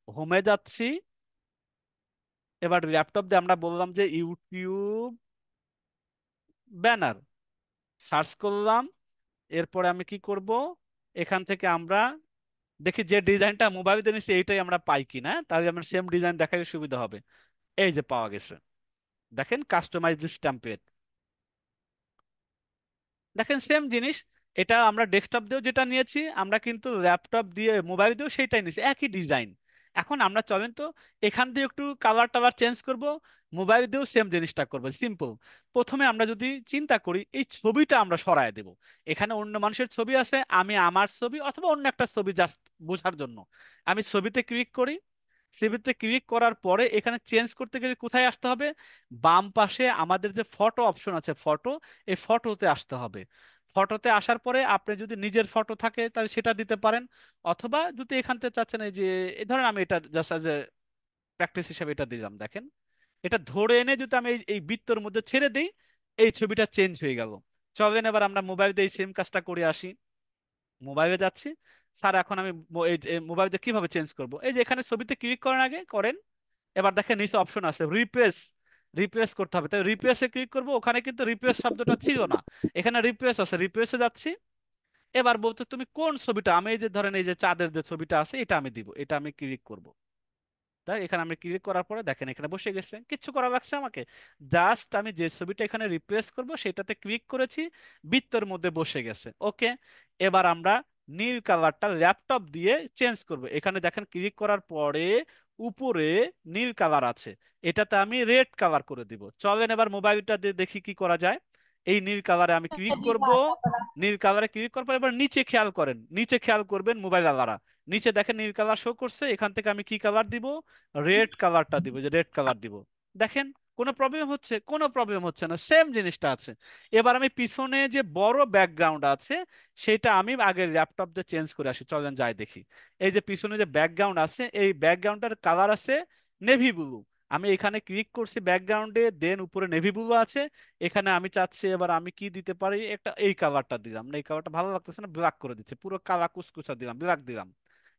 হোমে যাচ্ছি। এবার ল্যাপটপ দিয়ে আমরা বললাম যে ইউটিউব ব্যানার, সার্চ করলাম। এরপরে আমি কি করব, এখান থেকে আমরা দেখি যে ডিজাইনটা মোবাইলে নিচ্ছি এইটাই আমরা পাই কিনা, তাহলে আমরা সেম ডিজাইন দেখাই সুবিধা হবে। এই যে পাওয়া গেছে, দেখেন কাস্টমাইজ দিস টেমপ্লেট। দেখেন সেম জিনিস, এটা আমরা ডেস্কটপ দিয়েও যেটা নিয়েছি, আমরা কিন্তু ল্যাপটপ দিয়ে মোবাইল দিয়েও সেইটাই নিয়েছি, একই ডিজাইন। এখন আমরা চলেন তো এখান দিয়ে একটু কালার টালার চেঞ্জ করব, মোবাইল দিয়েও সেম জিনিসটা করবো, সিম্পল। প্রথমে আমরা যদি চিন্তা করি এই ছবিটা আমরা সরায় দেব। এখানে অন্য মানুষের ছবি আছে, আমি আমার ছবি অথবা অন্য একটা ছবি জাস্ট বোঝার জন্য আমি ছবিতে ক্লিক করি। ছবিতে ক্লিক করার পরে এখানে চেঞ্জ করতে গেলে কোথায় আসতে হবে? বাম পাশে আমাদের যে ফটো অপশন আছে, ফটো, এই ফটোতে আসতে হবে। ফটোতে আসার পরে আপনি যদি নিজের ফটো থাকে তাহলে সেটা দিতে পারেন, অথবা যদি এখান থেকে চাচ্ছেন এই যে, এই ধরেন আমি এটা জাস্ট এজ এ প্র্যাকটিস হিসেবে এটা দিলাম। দেখেন এটা ধরে এনে যদি আমি এই এই বৃত্তর মধ্যে ছেড়ে দিই, এই ছবিটা চেঞ্জ হয়ে গেল। চলেন এবার আমরা মোবাইল দিয়ে সেম কাজটা করে আসি। মোবাইলে যাচ্ছি। স্যার এখন আমি এই মোবাইল দিয়ে কিভাবে চেঞ্জ করব? এই যে এখানে ছবিতে ক্লিক করার আগে করেন। এবার দেখেন নিচে অপশন আছে রিপ্লেস, রিপ্লেস করতে হবে, তাই রিপ্লেসে ক্লিক করব। ওখানে কিন্তু রিপ্লেস শব্দটা ছিল না, এখানে রিপ্লেস আছে, রিপ্লেসে যাচ্ছি। এবার বলতে তুমি কোন ছবিটা, আমি এই যে ধরেন এই যে চাঁদের যে ছবিটা আছে এটা আমি দিব, এটা আমি ক্লিক করব। তাই এখানে আমি ক্লিক করার পরে দেখেন এখানে বসে গেছে, কিচ্ছু করা লাগছে আমাকে। জাস্ট আমি যে ছবিটা এখানে রিপ্লেস করব সেটাতে ক্লিক করেছি, বৃত্তের মধ্যে বসে গেছে। ওকে, এবার আমরা নীল কালারটা ল্যাপটপ দিয়ে চেঞ্জ করব। এখানে দেখেন ক্লিক করার পরে উপরে নীল কালার আছে, এটাতে আমি রেড কালার করে দিব। চলেন এবার মোবাইলটা দিয়ে দেখি কি করা যায়। এই নীল কালারে আমি ক্লিক করব। নীল কালারে ক্লিক করার পর এবার নিচে খেয়াল করেন, নিচে খেয়াল করবেন মোবাইল আলারা। নিচে দেখেন নীল কালার শো করছে, এখান থেকে আমি কি কালার দিব? রেড কালারটা দিব, যে রেড কালার দিব। দেখেন কোনো প্রবলেম হচ্ছে? কোনো প্রবলেম হচ্ছে না, সেম জিনিসটা আছে। এবার আমি পিছনে যে বড় ব্যাকগ্রাউন্ড আছে সেটা আমি আগে ল্যাপটপ দিয়ে চেঞ্জ করে আসি, চলেন যাই দেখি। এই যে পিছনে যে ব্যাকগ্রাউন্ড আছে, এই ব্যাকগ্রাউন্ডের কালার আছে নেভি ব্লু। আমি এখানে ক্লিক করছি ব্যাকগ্রাউন্ডে, দেন উপরে নেভি ব্লু আছে। এখানে আমি চাচ্ছি এবার আমি কি দিতে পারি, একটা এই কালারটা দিলাম না, এই কালারটা ভালো লাগতেছে না, ব্ল্যাক করে দিচ্ছে, পুরো কালা কুচকুচা দিলাম, ব্ল্যাক দিলাম।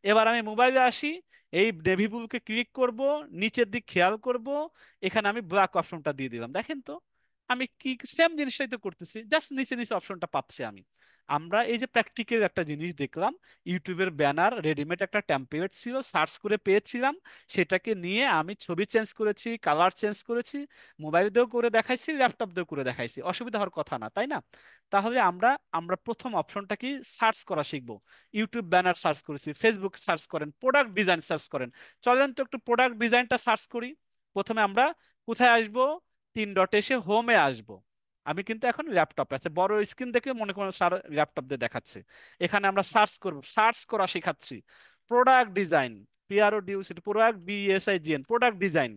এবার আমি মোবাইলে আসি, এই নেভি ব্লুকে ক্লিক করব, নিচের দিক খেয়াল করব, এখানে আমি ব্ল্যাক অপশনটা দিয়ে দিলাম। দেখেন তো আমি কি সেম জিনিসটাই তো করতেছি, জাস্ট নিচে নিচে অপশনটা পাচ্ছি আমি। আমরা এই যে প্র্যাকটিক্যাল একটা জিনিস দেখলাম, ইউটিউবের ব্যানার রেডিমেড একটা টেমপ্লেট ছিল, সার্চ করে পেয়েছিলাম, সেটাকে নিয়ে আমি ছবি চেঞ্জ করেছি, কালার চেঞ্জ করেছি, মোবাইল দিয়েও করে দেখাইছি, ল্যাপটপ দিয়েও করে দেখাইছি, অসুবিধা হওয়ার কথা না, তাই না? তাহলে আমরা আমরা প্রথম অপশনটা কি, সার্চ করা শিখবো। ইউটিউব ব্যানার সার্চ করেছি, ফেসবুক সার্চ করেন, প্রোডাক্ট ডিজাইন সার্চ করেন। চলেন তো একটু প্রোডাক্ট ডিজাইনটা সার্চ করি। প্রথমে আমরা কোথায় আসব, তিন ডটে এসে হোমে আসব। আমি কিন্তু এখন ল্যাপটপে আছে, বড় স্ক্রিন দেখে মনে করুন স্যার ল্যাপটপ দিয়ে দেখাচ্ছে। এখানে আমরা সার্চ করব, সার্চ করা শেখাচ্ছি। Product design, PRODUC, product DSIGN, product design.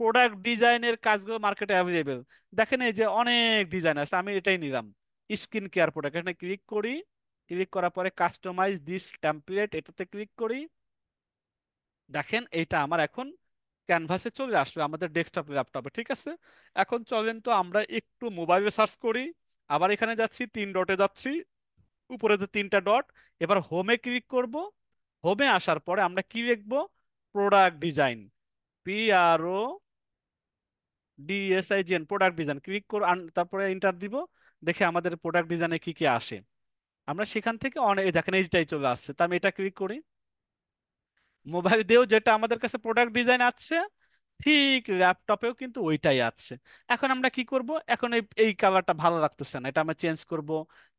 Product ডিজাইনের কাজগুলো মার্কেটে অ্যাভেলেবেল। দেখেন এই যে অনেক ডিজাইন আছে, আমি এটাই নিলাম, স্কিন কেয়ার প্রোডাক্ট। এখানে ক্লিক করি, ক্লিক করার পরে কাস্টমাইজ দিস টেমপ্লেট, এটাতে ক্লিক করি। দেখেন এইটা আমার এখন ক্যানভাসে চলে আসবে আমাদের ডেস্কটপ ল্যাপটপে, ঠিক আছে। এখন চলেন তো আমরা একটু মোবাইলে সার্চ করি। আবার এখানে যাচ্ছি, তিন ডটে যাচ্ছি, উপরে যে তিনটা ডট, এবার হোমে ক্লিক করব। হোমে আসার পরে আমরা কি লিখবো, product design, PRODUCN, product design click করে তারপরে এন্টার দিব। দেখে আমাদের প্রোডাক্ট ডিজাইনে কি কি আসে। আমরা সেখান থেকে অনেক, এই দেখেন এইটাই চলে আসছে, তা আমি এটা ক্লিক করি। মোবাইল দিয়েও যেটা আমাদের কাছে প্রোডাক্ট ডিজাইন আছে, ঠিক ল্যাপটপেও কিন্তু ওইটাই আছে। এখন আমরা কি করব, এখন এই এই কালারটা ভালো লাগতেছে না, এটা আমরা চেঞ্জ করব।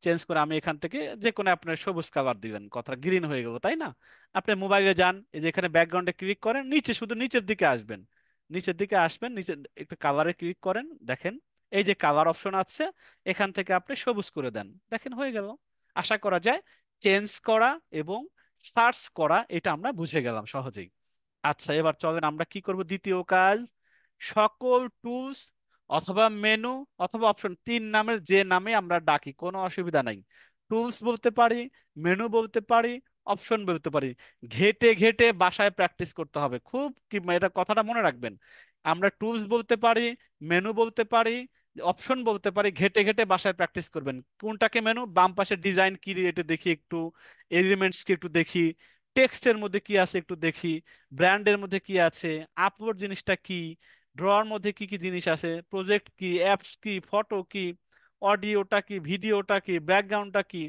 চেঞ্জ করে আমি এখান থেকে যে কোনো আপনার সবুজ কালার দিবেন, কথা গ্রিন হয়ে গেল, তাই না? আপনি মোবাইলে যান, এই যে এখানে ব্যাকগ্রাউন্ডে ক্লিক করেন, নিচে শুধু নিচের দিকে আসবেন, নিচের দিকে আসবেন, নিচে একটু কালারে ক্লিক করেন, দেখেন এই যে কালার অপশন আছে, এখান থেকে আপনি সবুজ করে দেন, দেখেন হয়ে গেল। আশা করা যায় চেঞ্জ করা এবং সার্চ করা এটা আমরা বুঝে গেলাম সহজেই। আচ্ছা এবার চলেন আমরা কি করব, দ্বিতীয় কাজ, সকল টুলস অথবা মেনু অথবা অপশন, তিন নামের যে নামে আমরা ডাকি কোনো অসুবিধা নাই। টুলস বলতে পারি, মেনু বলতে পারি, অপশন বলতে পারি। ঘেটে ঘেটে বাসায় প্র্যাকটিস করতে হবে, খুব কি এটা কথাটা মনে রাখবেন। আমরা টুলস বলতে পারি, মেনু বলতে পারি, অপশন বলতে পারি, ঘেটে ঘেটে বাসায় প্র্যাকটিস করবেন। কোনটাকে মেনু, বাম পাশে ডিজাইন কি এটা দেখি একটু, এলিমেন্টস কি একটু দেখি, টেক্সটের মধ্যে কি আছে একটু দেখি, ব্র্যান্ডের মধ্যে কি আছে, আপলোড জিনিসটা কি, ড্রর মধ্যে কি কি জিনিস আছে, প্রজেক্ট কি, অ্যাপস কি, ফটো কি, অডিওটা কি, ভিডিওটা কি, ব্যাকগ্রাউন্ডটা কি,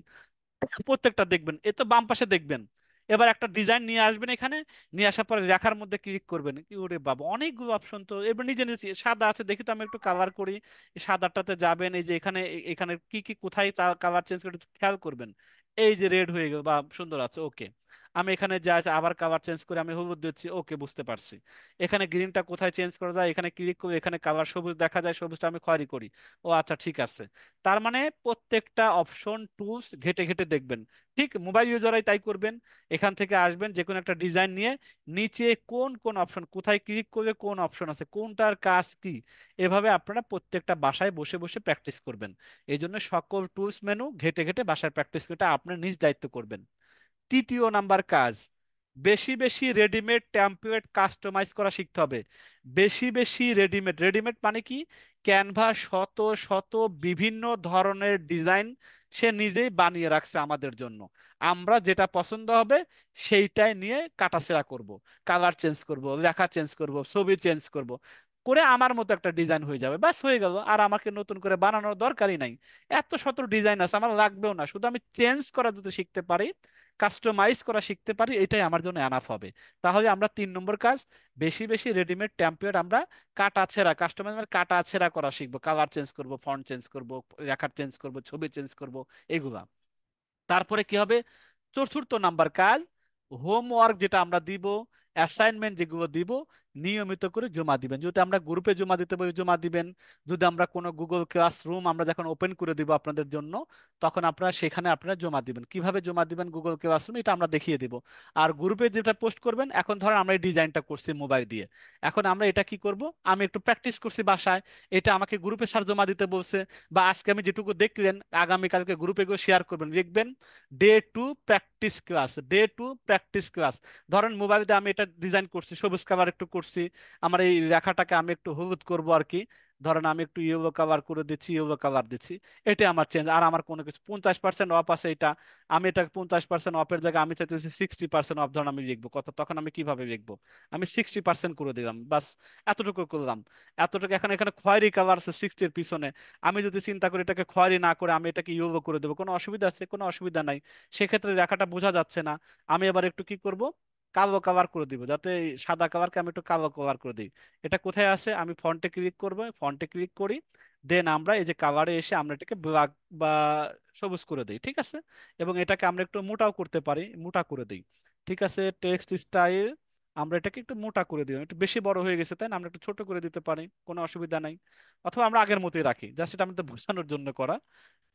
প্রত্যেকটা দেখবেন, এ তো বাম পাশে দেখবেন। এবার একটা ডিজাইন নিয়ে আসবেন এখানে, নিয়ে আসার পরে লেখার মধ্যে ক্লিক করবেন, কি ওরে বাবা অনেকগুলো অপশন তো। এবার নিজে নিজে সাদা আছে দেখি তো, আমি একটু কালার করি, এই সাদাটাতে যাবেন, এই যে এখানে এখানে কি কি কোথায় কালার চেঞ্জ করে খেয়াল করবেন। এই যে রেড হয়ে গেল বা সুন্দর আছে, ওকে। আমি এখানে যা আছে আবার কালার চেঞ্জ করে আমি হলুদ দিচ্ছি, ওকে বুঝতে পারছি। এখানে গ্রিনটা কোথায় চেঞ্জ করা যায়, এখানে ক্লিক করে এখানে কালার সবুজ দেখা যায়, সবুজটা আমি খয়েরি করি, ও আচ্ছা ঠিক আছে। তার মানে প্রত্যেকটা অপশন টুলস ঘেটে ঘেটে দেখবেন। ঠিক মোবাইল ইউজারাই তাই করবেন। এখান থেকে আসবেন যে কোনো একটা ডিজাইন নিয়ে, নিচে কোন কোন অপশন, কোথায় ক্লিক করলে কোন অপশন আছে, কোনটার কাজ কি, এভাবে আপনারা প্রত্যেকটা বাসায় বসে বসে প্র্যাকটিস করবেন। এই জন্য সকল টুলস মেনু ঘেটে ঘেটে বাসায় প্র্যাকটিস করতে আপনার নিজ দায়িত্ব করবেন। তৃতীয় নাম্বার কাজ, বেশি বেশি রেডিমেড টেমপ্লেট কাস্টমাইজ করা শিখতে হবে। বেশি বেশি রেডিমেড, রেডিমেড মানে কি, ক্যানভা শত শত বিভিন্ন ধরনের ডিজাইন সে নিজেই বানিয়ে রাখছে আমাদের জন্য। আমরা যেটা পছন্দ হবে সেইটাই নিয়ে কাটাছেঁড়া করব, কালার চেঞ্জ করব, লেখা চেঞ্জ করব, ছবি চেঞ্জ করব, করে আমার মতো একটা ডিজাইন হয়ে যাবে, ব্যাস হয়ে গেল। আর আমাকে নতুন করে বানানোর দরকারই নাই। এত শত ডিজাইন আছে, আমার লাগবেও না, শুধু আমি চেঞ্জ করা যদি শিখতে পারি, কাস্টমাইজ করা শিখতে পারি, এটাই আমার জন্য এনাফ হবে। তাহলে আমরা তিন নম্বর কাজ, বেশি বেশি রেডিমেড টেমপ্লেট আমরা কাটা ছেঁড়া, কাস্টমাইজ মানে কাটা ছেঁড়া করা শিখবো, কালার চেঞ্জ করব, ফন্ট চেঞ্জ করব, লেখার চেঞ্জ করব, ছবি চেঞ্জ করব, এগুলা। তারপরে কি হবে, চতুর্থ নাম্বার কাজ, হোমওয়ার্ক যেটা আমরা দিব, অ্যাসাইনমেন্ট যেগুলো দিব, নিয়মিত করে জমা দিবেন। যদি আমরা গ্রুপে জমা দিতে বলি জমা দিবেন, যদি আমরা কোনো গুগল ক্লাসরুম আমরা যখন ওপেন করে দিব আপনাদের জন্য, তখন আপনারা সেখানে আপনারা জমা দিবেন। কিভাবে জমা দিবেন গুগল ক্লাসরুম এটা আমরা দেখিয়ে দিব। আর গ্রুপে যেটা পোস্ট করবেন, এখন ধরেন আমরা এই ডিজাইনটা করছি মোবাইল দিয়ে, এখন আমরা এটা কি করব, আমি একটু প্র্যাকটিস করছি বাসায়, এটা আমাকে গ্রুপে স্যার জমা দিতে বলছে, বা আজকে আমি যেটুকু দেখলেন আগামীকালকে গ্রুপে গিয়ে শেয়ার করবেন, লিখবেন day two practice class, day two practice class. ধরেন মোবাইল দিয়ে আমি এটা ডিজাইন করছি, সবুজ কালার একটু করছি, করছি, আমার এই রেখাটাকে আমি একটু হলুদ করব আর কি, ধরেন আমি একটু ইয়েলো কালার করে দিচ্ছি, ইয়েলো কালার দিচ্ছি, এটা আমার চেঞ্জ। আর আমার কোনো কিছু 50% অফ আছে এটা, আমি এটা 50% অফের জায়গায় আমি চাইতেছি 60% অফ, ধরুন আমি লিখবো কত, তখন আমি কিভাবে লিখবো, আমি 60% করে দিলাম, বাস এতটুকু করলাম। এতটুকু, এখানে এখানে খয়েরি কালার আছে 60-এর পিছনে, আমি যদি চিন্তা করি এটাকে খয়েরি না করে আমি এটাকে ইয়েলো করে দেবো, কোনো অসুবিধা আছে? কোনো অসুবিধা নাই। সেক্ষেত্রে রেখাটা বোঝা যাচ্ছে না, আমি এবার একটু কি করব, কালো কালার করে দিব, যাতে এই সাদা কালারকে আমি একটু কালো কালার করে দিই। এটা কোথায় আছে, আমি ফন্টে ক্লিক করব, ফন্টে ক্লিক করি, দেন আমরা এই যে কালারে এসে আমরা এটাকে ব্ল্যাক বা সবুজ করে দিই, ঠিক আছে। এবং এটাকে আমরা একটু মোটাও করতে পারি, মোটা করে দিই, ঠিক আছে। টেক্সট স্টাইল, আমরা এটাকে একটু মোটা করে দিই, একটু বেশি বড় হয়ে গেছে তাই না, আমরা একটু ছোট করে দিতে পারি, কোনো অসুবিধা নাই। অথবা আমরা আগের মতোই রাখি, জাস্ট এটা আমাদের বোঝানোর জন্য করা।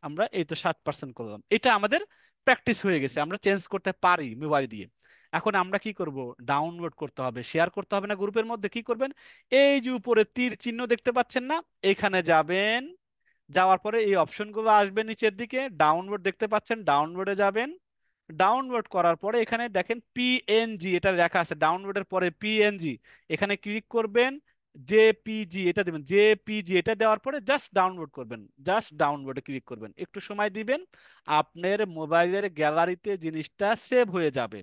আমরা এই তো 60% করলাম, এটা আমাদের প্র্যাকটিস হয়ে গেছে, আমরা চেঞ্জ করতে পারি মোবাইল দিয়ে। এখন আমরা কি করব, ডাউনলোড করতে হবে, শেয়ার করতে হবে না গ্রুপের মধ্যে, কি করবেন, এই যে উপরে তীর চিহ্ন দেখতে পাচ্ছেন না, এখানে যাবেন, যাওয়ার পরে এই অপশনগুলো আসবে নিচের দিকে, ডাউনলোড দেখতে পাচ্ছেন, ডাউনলোডে যাবেন। ডাউনলোড করার পরে এখানে দেখেন পিএনজি এটা লেখা আছে, ডাউনলোডের পরে পিএনজি, এখানে ক্লিক করবেন, জেপিজি এটা দিবেন, জেপিজি এটা দেওয়ার পরে জাস্ট ডাউনলোড করবেন, জাস্ট ডাউনলোডে ক্লিক করবেন, একটু সময় দিবেন, আপনার মোবাইলের গ্যালারিতে জিনিসটা সেভ হয়ে যাবে।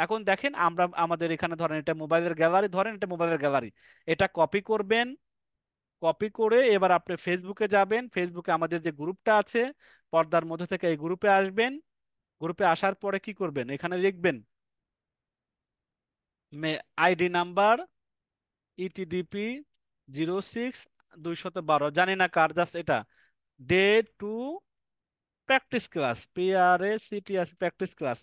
এখন দেখেন আমরা আমাদের এখানে ধরেন এটা মোবাইলের গ্যালারি, ধরেন এটা মোবাইলের গ্যালারি, এটা কপি করবেন, কপি করে এবার আপনি ফেসবুকে যাবেন, ফেসবুকে আমাদের যে গ্রুপটা আছে পর্দার মধ্যে থেকে এই গ্রুপে আসবেন, গ্রুপে আসার পরে কি করবেন, এখানে লিখবেন আইডি নাম্বার ইটিডিপি 06-212, জানি না কার, জাস্ট এটা day two practice class, PRACTS practice class,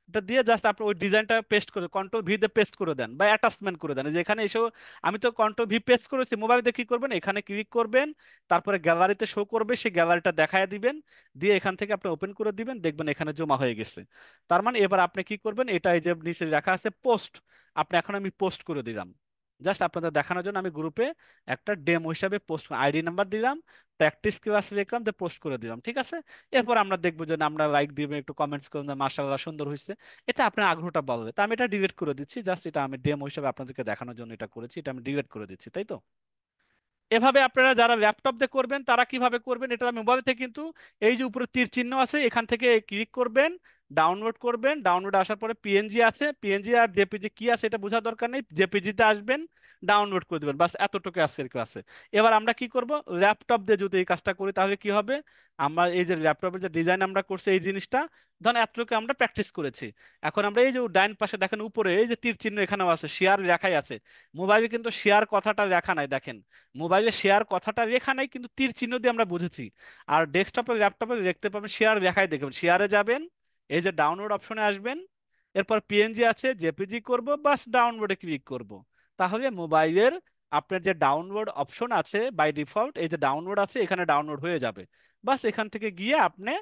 এটা দিয়ে জাস্ট আপনি ওই ডিজাইনটা পেস্ট করে কন্ট্রোল ভি দিয়ে পেস্ট করে দেন বা অ্যাটাচমেন্ট করে দেন, যেখানে এসেও আমি তো কন্ট্রোল ভি পেস্ট করেছি, মোবাইলে কি করবেন, এখানে ক্লিক করবেন, তারপরে গ্যালারিতে শো করবে, সেই গ্যালারিটা দেখায় দিবেন, দিয়ে এখান থেকে আপনি ওপেন করে দিবেন, দেখবেন এখানে জমা হয়ে গেছে। তার মানে এবার আপনি কি করবেন, এটা এই যে নিচে রাখা আছে পোস্ট, আপনি এখন আমি পোস্ট করে দিলাম, জাস্ট আপনাদের দেখানোর জন্য আমি গ্রুপে একটা ডেমো হিসাবে পোস্ট আইডি নাম্বার দিলাম, প্র্যাকটিস ক্লাস লিখলাম, দিয়ে পোস্ট করে দিলাম, ঠিক আছে। এরপর আমরা দেখবো যে না, আমরা লাইক দিবেন, একটু কমেন্টস করবেন, মাশাআল্লাহ সুন্দর হয়েছে, এটা আপনার আগ্রহটা বাড়বে। তা আমি এটা ডিলিট করে দিচ্ছি, জাস্ট এটা আমি ডেমো হিসেবে আপনাদেরকে দেখানোর জন্য এটা করেছি, এটা আমি ডিলিট করে দিচ্ছি, তাই তো। এভাবে আপনারা যারা ল্যাপটপ দিয়ে করবেন তারা কিভাবে করবেন, এটা মোবাইল থেকে কিন্তু এই যে উপরে তীর চিহ্ন আছে এখান থেকে ক্লিক করবেন, ডাউনলোড করবেন, ডাউনলোড আসার পরে পিএনজি আছে, পিএনজি আর জেপিজি কি আছে এটা বোঝার দরকার নেই, জেপিজিতে আসবেন, ডাউনলোড করে দেবেন, বাস এতটুকু আছে এর কাছে। এবার আমরা কি করব, ল্যাপটপ দিয়ে যদি এই কাজটা করি তাহলে কি হবে, আমরা এই যে ল্যাপটপের যে ডিজাইন আমরা করছি এই জিনিসটা, ধরেন এতটুকু আমরা প্র্যাকটিস করেছি, এখন আমরা এই যে ডাইন পাশে দেখেন উপরে এই যে তীর চিহ্ন এখানেও আছে, শেয়ার লেখাই আছে, মোবাইলে কিন্তু শেয়ার কথাটা লেখা নাই, দেখেন মোবাইলে শেয়ার কথাটা লেখা নাই কিন্তু তীর চিহ্ন দিয়ে আমরা বুঝেছি। আর ডেস্কটপে ল্যাপটপে দেখতে পাবেন শেয়ার লেখাই, দেখবেন শেয়ারে যাবেন, এই যে ডাউনলোড অপশনে আসবেন, এরপর পিএনজি আছে জেপিজি করব, বাস ডাউনলোডে ক্লিক করব, তাহলে মোবাইলের আপনার যে ডাউনলোড অপশন আছে বাই ডিফল্ট, এই যে ডাউনলোড আছে এখানে ডাউনলোড হয়ে যাবে, বাস এখান থেকে গিয়ে আপনি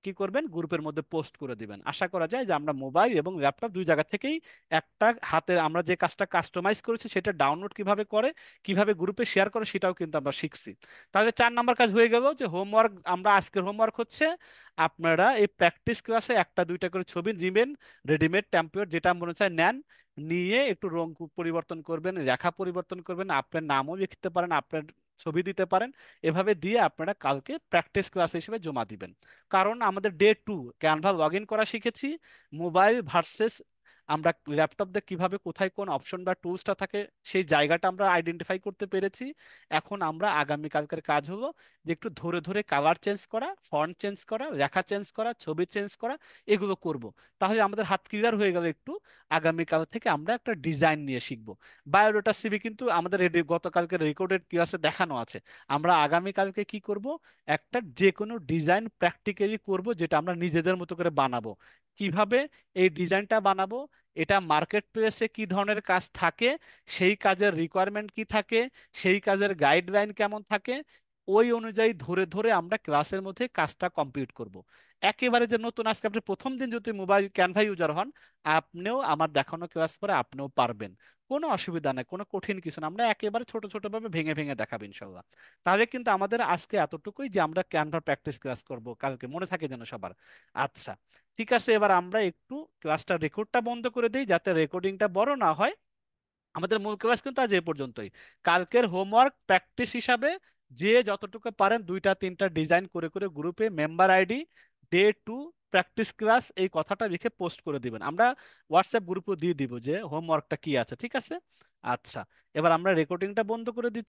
কি করবেন, গ্রুপের মধ্যে পোস্ট করে দিবেন। আশা করা যায় যে আমরা মোবাইল এবং ল্যাপটপ দুই জায়গা থেকেই একটা হাতে আমরা যে কাজটা কাস্টমাইজ করেছি সেটা ডাউনলোড কিভাবে করে, কিভাবে গ্রুপে শেয়ার করে সেটাও কিন্তু আমরা শিখছি। তাহলে 4 নাম্বার কাজ হয়ে গেল, যে হোমওয়ার্ক, আমরা আজকের হোমওয়ার্ক হচ্ছে আপনারা এই প্র্যাকটিস ক্লাসে একটা দুইটা করে ছবি নেবেন, রেডিমেড টেমপ্লেট যেটা মনে চায় নেন, নিয়ে একটু রং পরিবর্তন করবেন, লেখা পরিবর্তন করবেন, আপনার নামও লিখতে পারেন, আপনার ছবি দিতে পারেন, এভাবে দিয়ে আপনারা কালকে প্র্যাকটিস ক্লাস হিসেবে জমা দিবেন। কারণ আমাদের day two Canva log in করা শিখেছি, মোবাইল ভার্সেস আমরা ল্যাপটপ দিয়ে কিভাবে কোথায় কোন অপশন বা টুলসটা থাকে সেই জায়গাটা আমরা আইডেন্টিফাই করতে পেরেছি। এখন আমরা আগামীকালকের কাজ হলো যে একটু ধরে ধরে কালার চেঞ্জ করা, ফন্ট চেঞ্জ করা, লেখা চেঞ্জ করা, ছবি চেঞ্জ করা, এগুলো করব। তাহলে আমাদের হাত ক্লিয়ার হয়ে গেল একটু, আগামীকাল থেকে আমরা একটা ডিজাইন নিয়ে শিখবো। বায়োডাটা সিভি কিন্তু আমাদের গতকালকে রেকর্ডেড ক্লাসে দেখানো আছে, আমরা আগামীকালকে কি করব, একটা যে কোনো ডিজাইন প্র্যাকটিক্যালি করব, যেটা আমরা নিজেদের মতো করে বানাবো। কিভাবে এই ডিজাইনটা বানাবো, এটা মার্কেট প্লেসে কি ধরনের কাজ থাকে, সেই কাজের রিকোয়ারমেন্ট কি থাকে, সেই কাজের গাইডলাইন কেমন থাকে, ওই অনুযায়ী ধরে ধরে আমরা ক্লাসের মধ্যে কাজটা কমপ্লিট করব। একেবারে যে নতুন আজকে আপনি প্রথম দিন যদি মোবাইল ক্যানভা ইউজার হন, আপনিও আমার দেখানো ক্লাস পরে আপনিও পারবেন, কোনো অসুবিধা নেই, কোনো কঠিন কিছু না, আমরা একেবারে ছোট ছোট ভাবে ভেঙে ভেঙে দেখাবো ইনশাল্লাহ। তাহলে কিন্তু আমাদের আজকে এতটুকুই, যে আমরা ক্যানভা প্র্যাকটিস ক্লাস করব কালকে, মনে থাকে যেন সবার। আচ্ছা, ঠিক আছে, এবার আমরা একটু ক্লাসটা রেকর্ডটা বন্ধ করে দিই যাতে রেকর্ডিংটা বড় না হয়। আমাদের মূল ক্লাস কিন্তু আজ এই পর্যন্তই। কালকের হোমওয়ার্ক প্র্যাকটিস হিসাবে যে যতটুকু পারেন দুইটা তিনটা ডিজাইন করে করে গ্রুপে member ID day 2 practice class এই কথাটা লিখে পোস্ট করে দিবেন। আমরা হোয়াটসঅ্যাপ গ্রুপে দিয়ে দিব যে হোমওয়ার্কটা কি আছে, ঠিক আছে? আচ্ছা, এবার আমরা রেকর্ডিংটা বন্ধ করে দিচ্ছি।